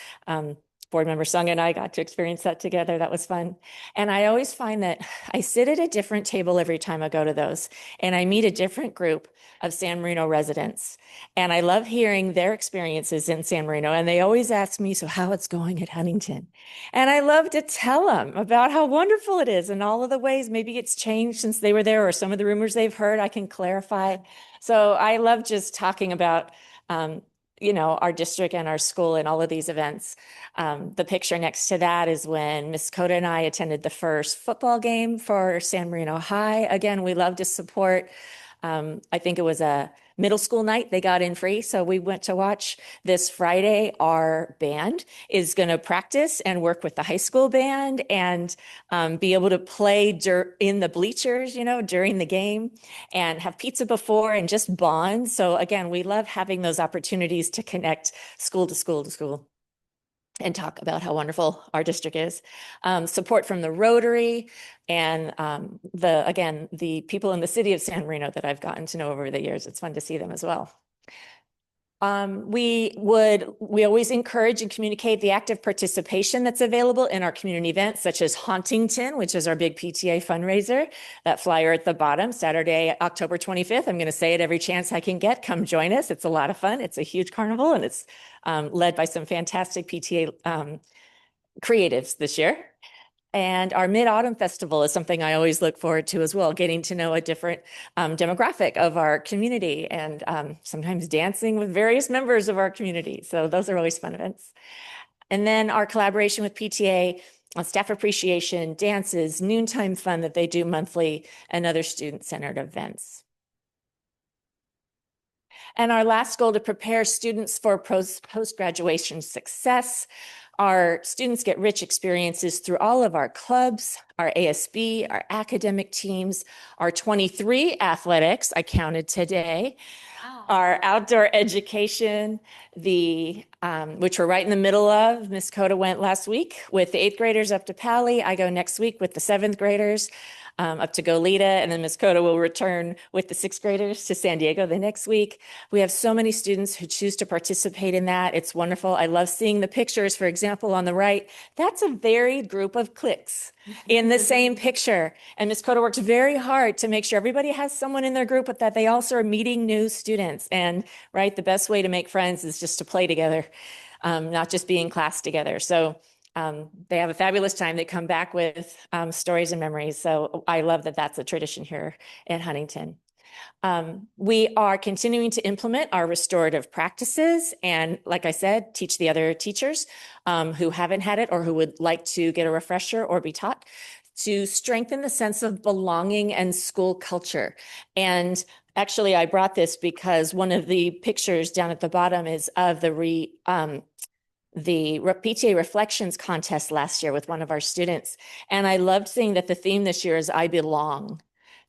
Speaker 12: Board member Sung and I got to experience that together. That was fun. And I always find that I sit at a different table every time I go to those, and I meet a different group of San Marino residents. And I love hearing their experiences in San Marino. And they always ask me, so how it's going at Huntington? And I love to tell them about how wonderful it is and all of the ways maybe it's changed since they were there, or some of the rumors they've heard, I can clarify. So I love just talking about, our district and our school and all of these events. The picture next to that is when Miss Coda and I attended the first football game for San Marino High. Again, we love to support. I think it was a middle school night. They got in free. So we went to watch this Friday. Our band is going to practice and work with the high school band and be able to play in the bleachers, during the game, and have pizza before and just bond. So again, we love having those opportunities to connect school to school to school and talk about how wonderful our district is. Support from the Rotary and the people in the city of San Marino that I've gotten to know over the years. It's fun to see them as well. We always encourage and communicate the active participation that's available in our community events, such as Hauntington, which is our big PTA fundraiser. That flyer at the bottom, Saturday, October 25th. I'm going to say it every chance I can get. Come join us. It's a lot of fun. It's a huge carnival, and it's led by some fantastic PTA creatives this year. And our Mid-Autumn Festival is something I always look forward to as well, getting to know a different demographic of our community and sometimes dancing with various members of our community. So those are always fun events. And then our collaboration with PTA on staff appreciation, dances, noontime fun that they do monthly, and other student-centered events. And our last goal to prepare students for post-graduation success. Our students get rich experiences through all of our clubs, our ASB, our academic teams, our 23 athletics, I counted today, our outdoor education, which we're right in the middle of. Miss Coda went last week with the 8th graders up to Pali. I go next week with the 7th graders. Up to Goleta, and then Ms. Cota will return with the 6th graders to San Diego the next week. We have so many students who choose to participate in that. It's wonderful. I love seeing the pictures. For example, on the right, that's a varied group of cliques in the same picture. And Ms. Cota works very hard to make sure everybody has someone in their group, but that they also are meeting new students. And right, the best way to make friends is just to play together, not just be in class together. So they have a fabulous time. They come back with stories and memories. So I love that that's a tradition here at Huntington. We are continuing to implement our restorative practices and, like I said, teach the other teachers who haven't had it or who would like to get a refresher or be taught to strengthen the sense of belonging and school culture. And actually, I brought this because one of the pictures down at the bottom is of the PTA Reflections contest last year with one of our students. And I loved seeing that the theme this year is I belong,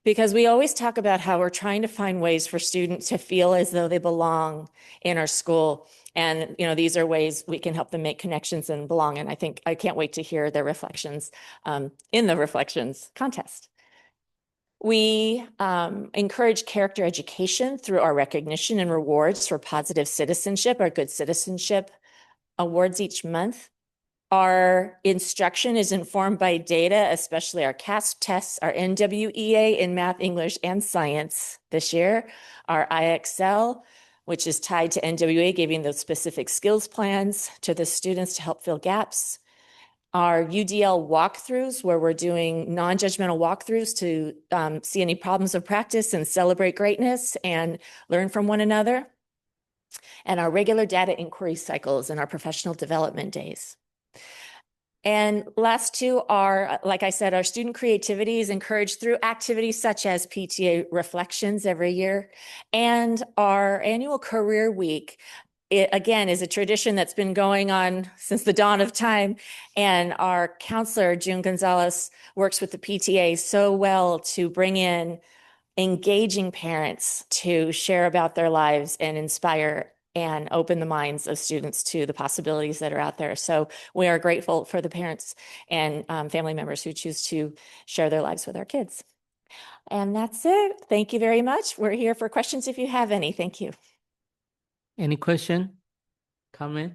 Speaker 12: because we always talk about how we're trying to find ways for students to feel as though they belong in our school. And, these are ways we can help them make connections and belong. And I can't wait to hear their reflections in the Reflections contest. We encourage character education through our recognition and rewards for positive citizenship, our good citizenship awards each month. Our instruction is informed by data, especially our CASP tests, our NWEA in math, English, and science this year, our IXL, which is tied to NWEA, giving those specific skills plans to the students to help fill gaps. Our UDL walkthroughs, where we're doing non-judgmental walkthroughs to see any problems of practice and celebrate greatness and learn from one another. And our regular data inquiry cycles and our professional development days. And last two are, like I said, our student creativity is encouraged through activities such as PTA Reflections every year. And our annual career week, it, again, is a tradition that's been going on since the dawn of time. And our counselor, June Gonzalez, works with the PTA so well to bring in engaging parents to share about their lives and inspire and open the minds of students to the possibilities that are out there. So we are grateful for the parents and family members who choose to share their lives with our kids. And that's it. Thank you very much. We're here for questions if you have any. Thank you.
Speaker 2: Any question, comment?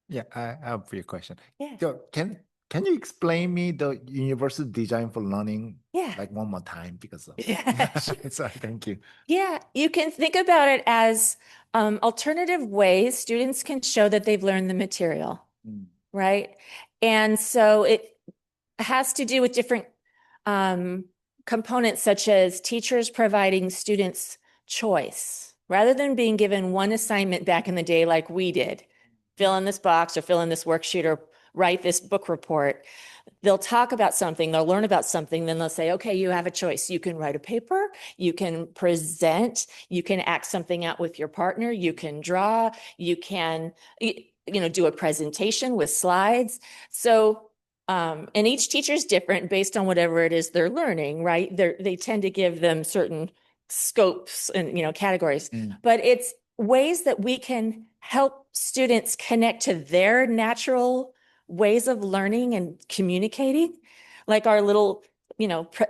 Speaker 3: Yeah, I have a few questions.
Speaker 12: Yeah.
Speaker 3: So can you explain me the universal design for learning
Speaker 12: Yeah.
Speaker 3: like one more time? Because
Speaker 12: Yeah.
Speaker 3: sorry, thank you.
Speaker 12: Yeah, you can think about it as alternative ways students can show that they've learned the material, right? And so it has to do with different components, such as teachers providing students choice. Rather than being given one assignment back in the day like we did, fill in this box or fill in this worksheet or write this book report, they'll talk about something, they'll learn about something, then they'll say, okay, you have a choice. You can write a paper, you can present, you can act something out with your partner, you can draw, you can, do a presentation with slides. So, and each teacher is different based on whatever it is they're learning, right? They tend to give them certain scopes and, categories, but it's ways that we can help students connect to their natural ways of learning and communicating. Like our little,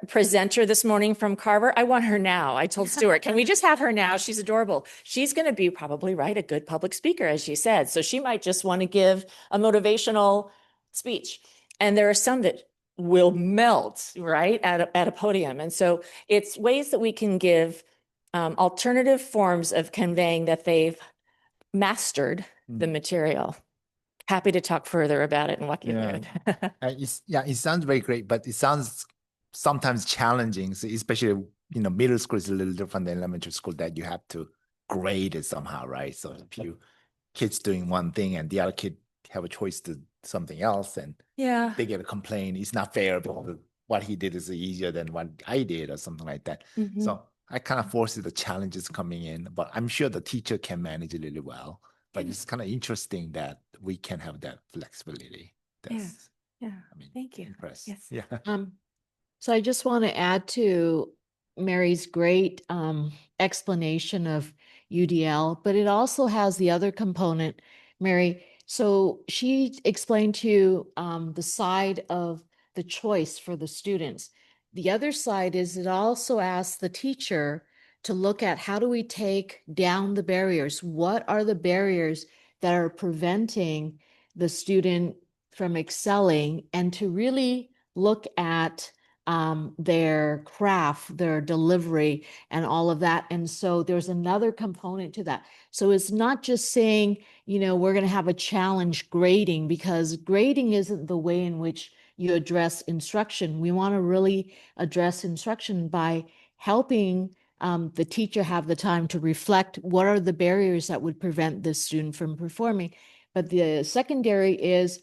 Speaker 12: presenter this morning from Carver. I want her now. I told Stuart, can we just have her now? She's adorable. She's going to be probably, right, a good public speaker, as she said. So she might just want to give a motivational speech. And there are some that will melt, right, at a podium. And so it's ways that we can give alternative forms of conveying that they've mastered the material. happy to talk further about it and walk you
Speaker 3: Yeah.
Speaker 12: through it.
Speaker 3: It sounds very great, but it sounds sometimes challenging. So especially, middle school is a little different than elementary school that you have to grade it somehow, right? So if you kids doing one thing and the other kid have a choice to something else, and
Speaker 12: Yeah.
Speaker 3: they get a complaint, it's not fair because what he did is easier than what I did or something like that.
Speaker 12: Mhm.
Speaker 3: So I kind of foresee the challenges coming in, but I'm sure the teacher can manage it really well. But it's kind of interesting that we can have that flexibility. That's,
Speaker 12: Yeah.
Speaker 3: I mean,
Speaker 12: Thank you.
Speaker 3: impressed.
Speaker 12: Yes.
Speaker 3: Yeah.
Speaker 9: So I just want to add to Mary's great explanation of UDL, but it also has the other component, Mary. So she explained to you the side of the choice for the students. The other side is it also asks the teacher to look at how do we take down the barriers? What are the barriers that are preventing the student from excelling, and to really look at their craft, their delivery, and all of that. And so there's another component to that. So it's not just saying, we're going to have a challenge grading, because grading isn't the way in which you address instruction. We want to really address instruction by helping the teacher have the time to reflect what are the barriers that would prevent the student from performing. But the secondary is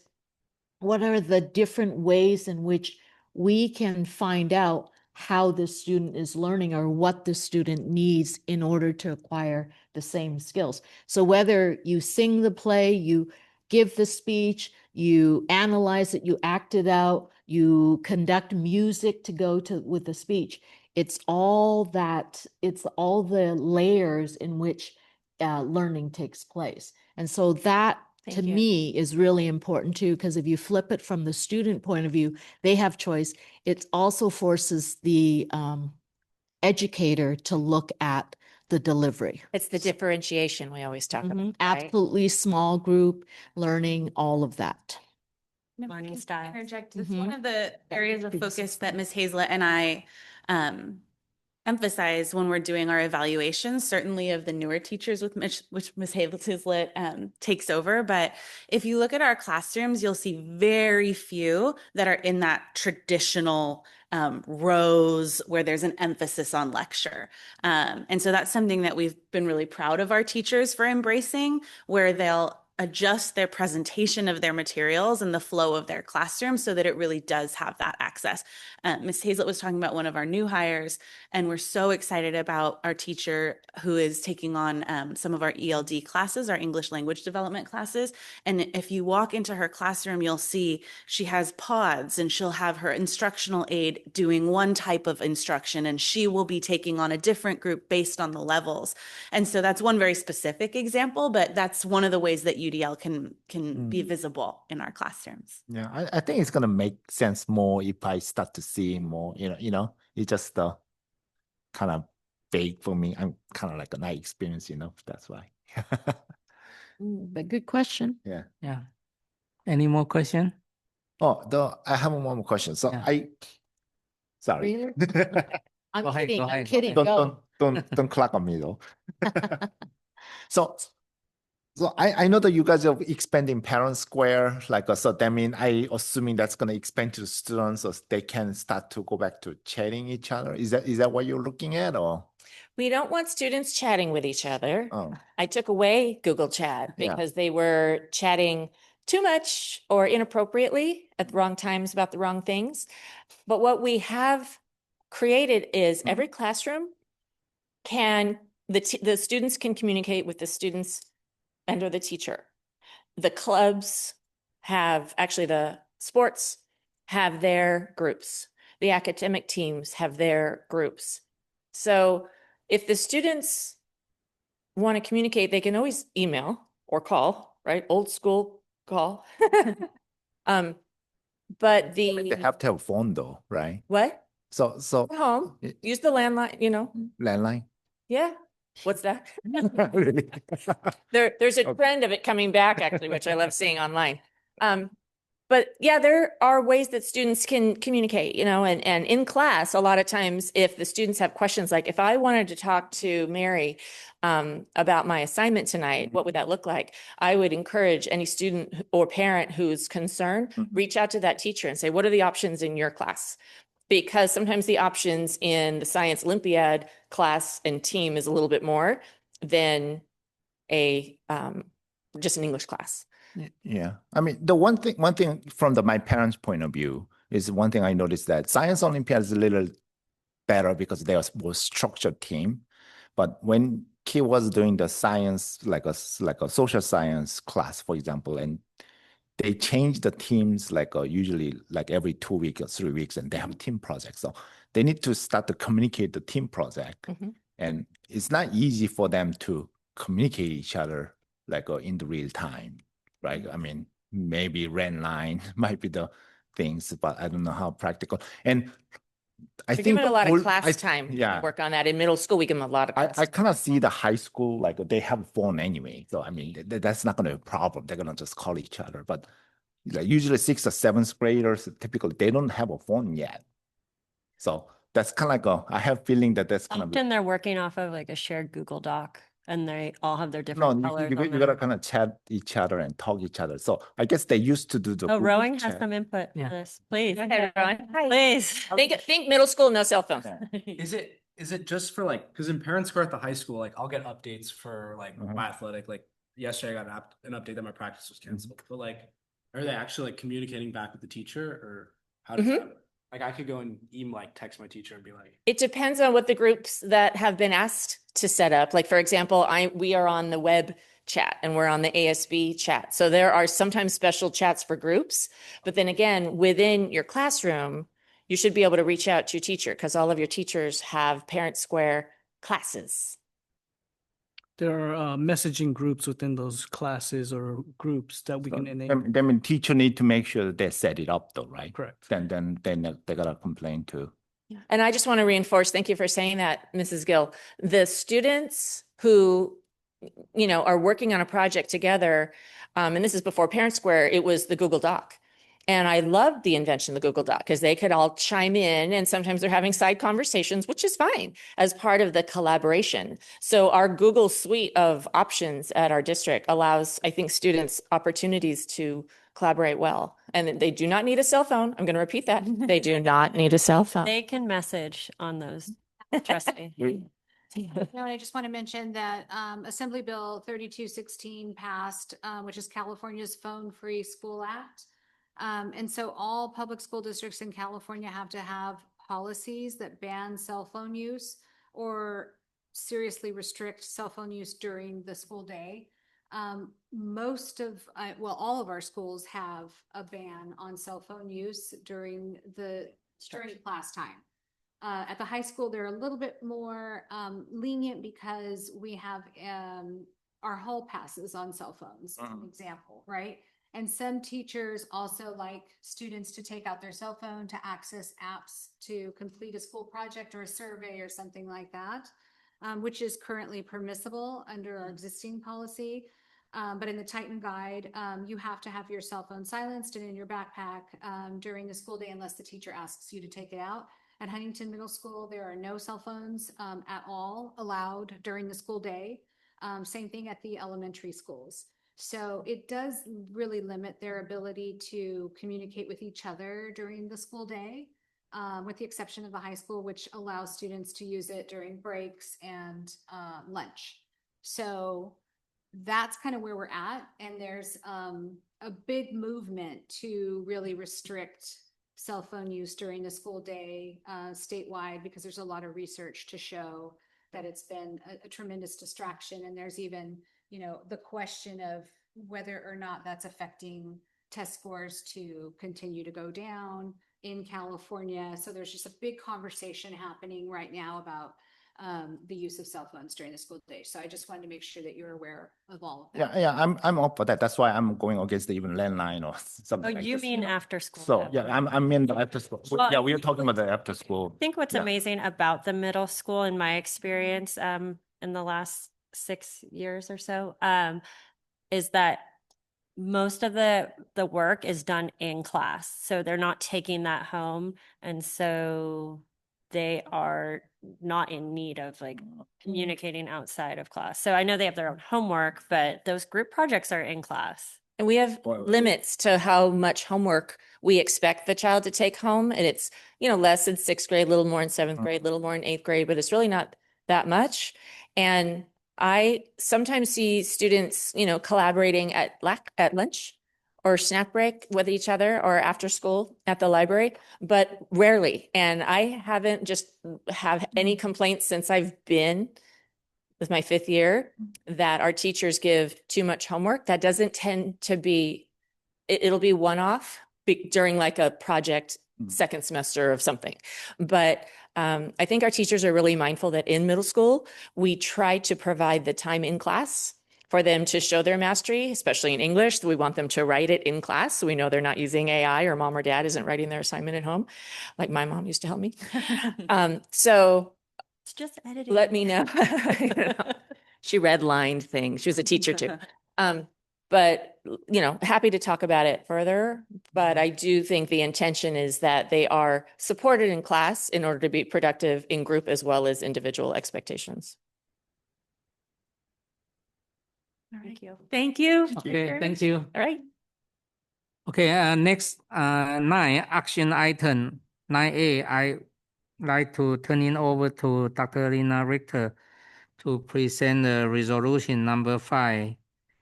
Speaker 9: what are the different ways in which we can find out how the student is learning or what the student needs in order to acquire the same skills. So whether you sing the play, you give the speech, you analyze it, you act it out, you conduct music to go to with the speech, it's all the layers in which learning takes place. And so that to
Speaker 12: you.
Speaker 9: me is really important too, because if you flip it from the student point of view, they have choice. It also forces the educator to look at the delivery.
Speaker 12: It's the differentiation we always talk about.
Speaker 9: Mhm.
Speaker 12: Right?
Speaker 9: Absolutely, small group learning, all of that.
Speaker 12: Learning style.
Speaker 13: Interject. This
Speaker 9: Mhm.
Speaker 13: one of the areas of focus that Ms. Hazlett and I emphasize when we're doing our evaluations, certainly of the newer teachers with which Ms. Hazlett takes over. But if you look at our classrooms, you'll see very few that are in that traditional rows where there's an emphasis on lecture. And so that's something that we've been really proud of our teachers for embracing, where they'll adjust their presentation of their materials and the flow of their classroom so that it really does have that access. Ms. Hazlett was talking about one of our new hires, and we're so excited about our teacher who is taking on some of our ELD classes, our English language development classes. And if you walk into her classroom, you'll see she has pods, and she'll have her instructional aide doing one type of instruction, and she will be taking on a different group based on the levels. And so that's one very specific example, but that's one of the ways that UDL can be visible in our classrooms.
Speaker 3: Yeah, I think it's gonna make sense more if I start to see more. It's just kind of vague for me. I'm kind of like a night experience. That's why.
Speaker 9: But good question.
Speaker 3: Yeah.
Speaker 2: Yeah. Any more question?
Speaker 3: I have one more question. So
Speaker 2: Yeah.
Speaker 3: sorry.
Speaker 9: Really? I'm
Speaker 2: Go ahead,
Speaker 9: kidding.
Speaker 2: go
Speaker 9: I'm
Speaker 2: ahead, go
Speaker 9: kidding.
Speaker 2: ahead.
Speaker 9: Go.
Speaker 3: Don't clap on me though. So I know that you guys are expanding Parent Square, so that means I assuming that's gonna expand to the students so they can start to go back to chatting each other. Is that what you're looking at, or?
Speaker 12: We don't want students chatting with each other.
Speaker 3: Oh.
Speaker 12: I took away Google Chat
Speaker 3: Yeah.
Speaker 12: because they were chatting too much or inappropriately at the wrong times about the wrong things. But what we have created is every classroom the students can communicate with the students and or the teacher. The clubs actually the sports have their groups. The academic teams have their groups. So if the students want to communicate, they can always email or call, right? Old school call. But
Speaker 3: They have to have a phone though, right?
Speaker 12: What?
Speaker 3: So
Speaker 12: At home, use the landline,
Speaker 3: landline.
Speaker 12: Yeah. What's that?
Speaker 3: Really?
Speaker 12: There's a trend of it coming back actually, which I love seeing online. But yeah, there are ways that students can communicate, and in class, a lot of times if the students have questions, like if I wanted to talk to Mary about my assignment tonight, what would that look like? I would encourage any student or parent who's concerned, reach out to that teacher and say, what are the options in your class? Because sometimes the options in the Science Olympiad class and team is a little bit more than just an English class.
Speaker 3: Yeah, I mean, the one thing from my parents' point of view is one thing I noticed that Science Olympiad is a little better because they are more structured team. But when kid was doing the science, like a social science class, for example, and they change the teams usually like every 2 weeks or 3 weeks, and they have a team project. So they need to start to communicate the team project. And it's not easy for them to communicate each other in the real time, right? I mean, maybe red line might be the things, but I don't know how practical. And I
Speaker 12: We
Speaker 3: think
Speaker 12: give it a lot of
Speaker 3: all-
Speaker 12: class
Speaker 3: I-
Speaker 12: time
Speaker 3: yeah.
Speaker 12: to work on that. In middle school, we give them a lot of class.
Speaker 3: I kind of see the high school, they have a phone anyway. So, I mean, that's not going to be a problem. They're going to just call each other. But usually 6th or 7th graders, typically, they don't have a phone yet. So that's kind of I have a feeling that that's going to be.
Speaker 4: Often they're working off of like a shared Google Doc and they all have their
Speaker 3: No,
Speaker 4: different colors
Speaker 3: you
Speaker 4: on
Speaker 3: got to
Speaker 4: there.
Speaker 3: kind of chat each other and talk each other. So I guess they used to do the.
Speaker 4: Oh,
Speaker 3: Google
Speaker 4: Rowing has
Speaker 3: chat.
Speaker 4: some input on this. Please.
Speaker 12: Go ahead, Rowan.
Speaker 4: Please.
Speaker 12: Think middle school, no cell phone.
Speaker 10: Is it just for because in Parent Square at the high school, I'll get updates for my athletic. Like yesterday I got an update that my practice was canceled. But are they actually communicating back with the teacher, or how does that? I could go and email, text my teacher and be like.
Speaker 12: It depends on what the groups that have been asked to set up. Like, for example, we are on the web chat and we're on the ASB chat. So there are sometimes special chats for groups. But then again, within your classroom, you should be able to reach out to your teacher because all of your teachers have Parent Square classes.
Speaker 1: There are messaging groups within those classes or groups that we can enable.
Speaker 3: I mean, teacher need to make sure that they set it up though, right?
Speaker 1: Correct.
Speaker 3: Then they gotta complain too.
Speaker 12: And I just want to reinforce, thank you for saying that, Mrs. Gill. The students who, are working on a project together, and this is before Parent Square, it was the Google Doc. And I loved the invention of the Google Doc because they could all chime in and sometimes they're having side conversations, which is fine as part of the collaboration. So our Google suite of options at our district allows, I think, students opportunities to collaborate well. And they do not need a cell phone. I'm going to repeat that. They do not need a cell phone.
Speaker 4: They can message on those. Trust me.
Speaker 7: No, and I just want to mention that Assembly Bill 3216 passed, which is California's Phone-Free School Act. And so all public school districts in California have to have policies that ban cell phone use or seriously restrict cell phone use during the school day. All of our schools have a ban on cell phone use during class time. At the high school, they're a little bit more lenient because we have our hall passes on cell phones, as an example, right? And some teachers also like students to take out their cell phone to access apps to complete a school project or a survey or something like that, which is currently permissible under our existing policy. But in the Titan Guide, you have to have your cell phone silenced and in your backpack during the school day unless the teacher asks you to take it out. At Huntington Middle School, there are no cell phones at all allowed during the school day. Same thing at the elementary schools. So it does really limit their ability to communicate with each other during the school day, with the exception of the high school, which allows students to use it during breaks and lunch. So that's kind of where we're at. And there's a big movement to really restrict cell phone use during the school day statewide, because there's a lot of research to show that it's been a tremendous distraction. And there's even the question of whether or not that's affecting test scores to continue to go down in California. So there's just a big conversation happening right now about the use of cell phones during the school day. So I just wanted to make sure that you're aware of all of that.
Speaker 3: Yeah, I'm up for that. That's why I'm going against the even landline or something.
Speaker 4: Oh,
Speaker 3: like
Speaker 4: you
Speaker 3: this.
Speaker 4: mean after school?
Speaker 3: So yeah, I'm in the after school.
Speaker 4: Well,
Speaker 3: Yeah, we are talking about the after school.
Speaker 4: I think what's
Speaker 3: Yeah.
Speaker 4: amazing about the middle school, in my experience, in the last 6 years or so, is that most of the work is done in class. So they're not taking that home. And so they are not in need of like communicating outside of class. So I know they have their own homework, but those group projects are in class.
Speaker 12: And we have limits to how much homework we expect the child to take home. And it's, less in sixth grade, a little more in seventh grade, a little more in eighth grade, but it's really not that much. And I sometimes see students, collaborating at lunch or snack break with each other or after school at the library, but rarely. And I haven't just have any complaints since I've been with my fifth year that our teachers give too much homework. That doesn't tend to be, it'll be one-off during like a project second semester of something. But I think our teachers are really mindful that in middle school, we try to provide the time in class for them to show their mastery, especially in English. We want them to write it in class so we know they're not using AI or mom or dad isn't writing their assignment at home, like my mom used to help me. So
Speaker 4: It's just editing.
Speaker 12: let me know. She redlined things. She was a teacher too. But, happy to talk about it further. But I do think the intention is that they are supported in class in order to be productive in group as well as individual expectations.
Speaker 4: Thank you.
Speaker 13: Thank you.
Speaker 2: Okay, thank you.
Speaker 12: All right.
Speaker 2: Okay, next, 9, action item 9A. I like to turn it over to Dr. Lina Richter to present the resolution number 5,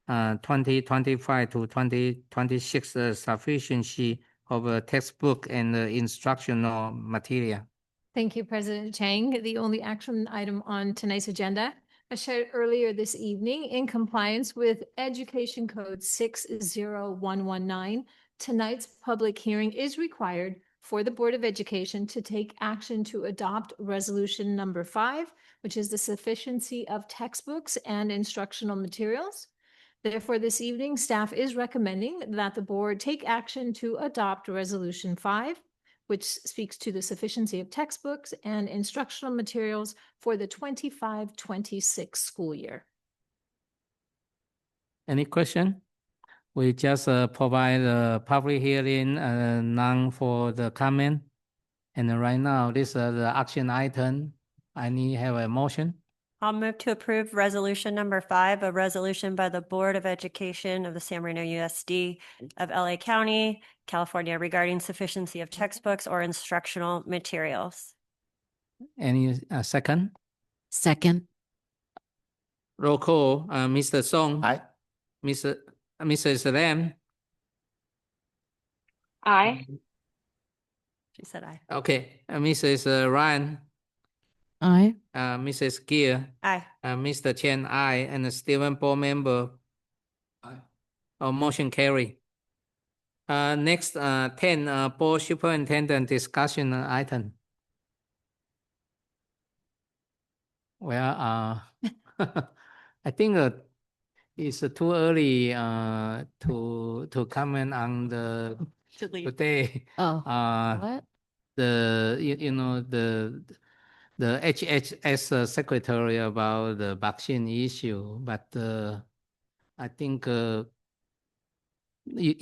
Speaker 2: 2025 to 2026, the sufficiency of a textbook and the instructional material.
Speaker 5: Thank you, President Chang. The only action item on tonight's agenda, as shared earlier this evening, in compliance with Education Code 60119, tonight's public hearing is required for the Board of Education to take action to adopt resolution number 5, which is the sufficiency of textbooks and instructional materials. Therefore, this evening, staff is recommending that the board take action to adopt resolution 5, which speaks to the sufficiency of textbooks and instructional materials for the 25-26 school year.
Speaker 2: Any question? We just provide a public hearing, none for the comment. And right now, this is the action item. I need have a motion.
Speaker 4: I'll move to approve resolution number 5, a resolution by the Board of Education of the San Marino USD of LA County, California regarding sufficiency of textbooks or instructional materials.
Speaker 2: Any second?
Speaker 9: Second.
Speaker 2: Roll call, Mr. Song.
Speaker 3: Aye.
Speaker 2: Mrs. Lam.
Speaker 8: Aye.
Speaker 4: She said aye.
Speaker 2: Okay, Mrs. Ryan.
Speaker 9: Aye.
Speaker 2: Mrs. Gear.
Speaker 4: Aye.
Speaker 2: Mr. Chen, aye. And the Stephen board member. Aye. Motion carry. Next, 10, board superintendent discussion item. Well, I think it's too early to comment on the today.
Speaker 9: Oh, what?
Speaker 2: The HHS secretary about the vaccine issue, but I think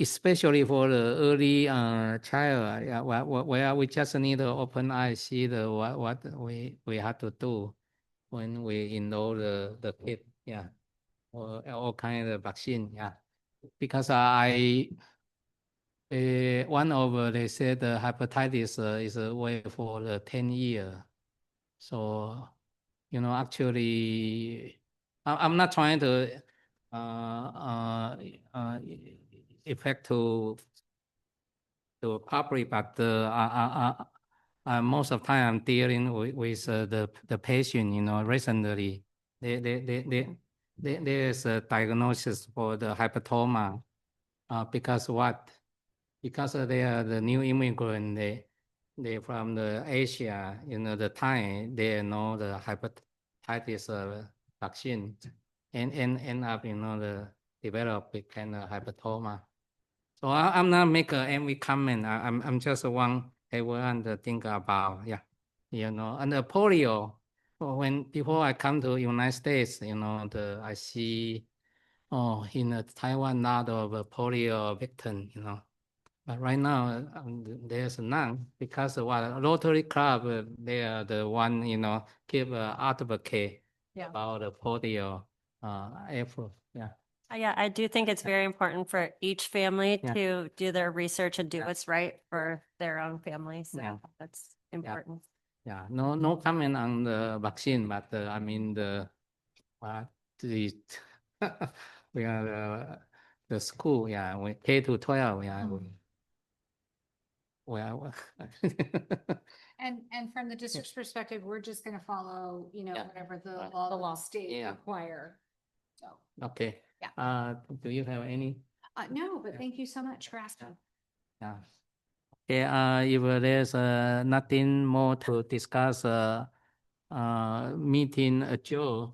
Speaker 2: especially for the early child, where we just need to open eyes, see what we have to do when we enroll the kid, or all kind of vaccine, because one of they said the hepatitis is wait for the 10 year. So, actually, I'm not trying to affect to public, but most of the time I'm dealing with the patient. Recently, there's a diagnosis for the hepatoma, because what? Because they are the new immigrant. They from the Asia, the time they know the hepatitis vaccine and end up, the develop kind of hepatoma. So I'm not making any comment. I'm just want everyone to think about, and the polio. Before I come to United States, I see in Taiwan, not of a polio victim, But right now, there's none because what Rotary Club, they are the one, give advocate
Speaker 5: Yeah.
Speaker 2: about the polio effort. Yeah.
Speaker 4: Yeah, I do think it's very important for each family
Speaker 2: Yeah.
Speaker 4: to do their research and do what's right for their own family. So
Speaker 2: Yeah.
Speaker 4: that's important.
Speaker 2: Yeah. No comment on the vaccine, but I mean the we are the school. Yeah, we K to 12. Yeah. Well.
Speaker 7: And from the district's perspective, we're just gonna follow,
Speaker 2: Yeah.
Speaker 7: whatever the
Speaker 2: Right.
Speaker 7: law,
Speaker 2: The law.
Speaker 7: state
Speaker 2: Yeah.
Speaker 7: require. So,
Speaker 2: Okay.
Speaker 7: Yeah.
Speaker 2: Do you have any?
Speaker 7: no, but thank you so much for asking.
Speaker 2: Yeah. Okay. If there's nothing more to discuss, meeting adjourned.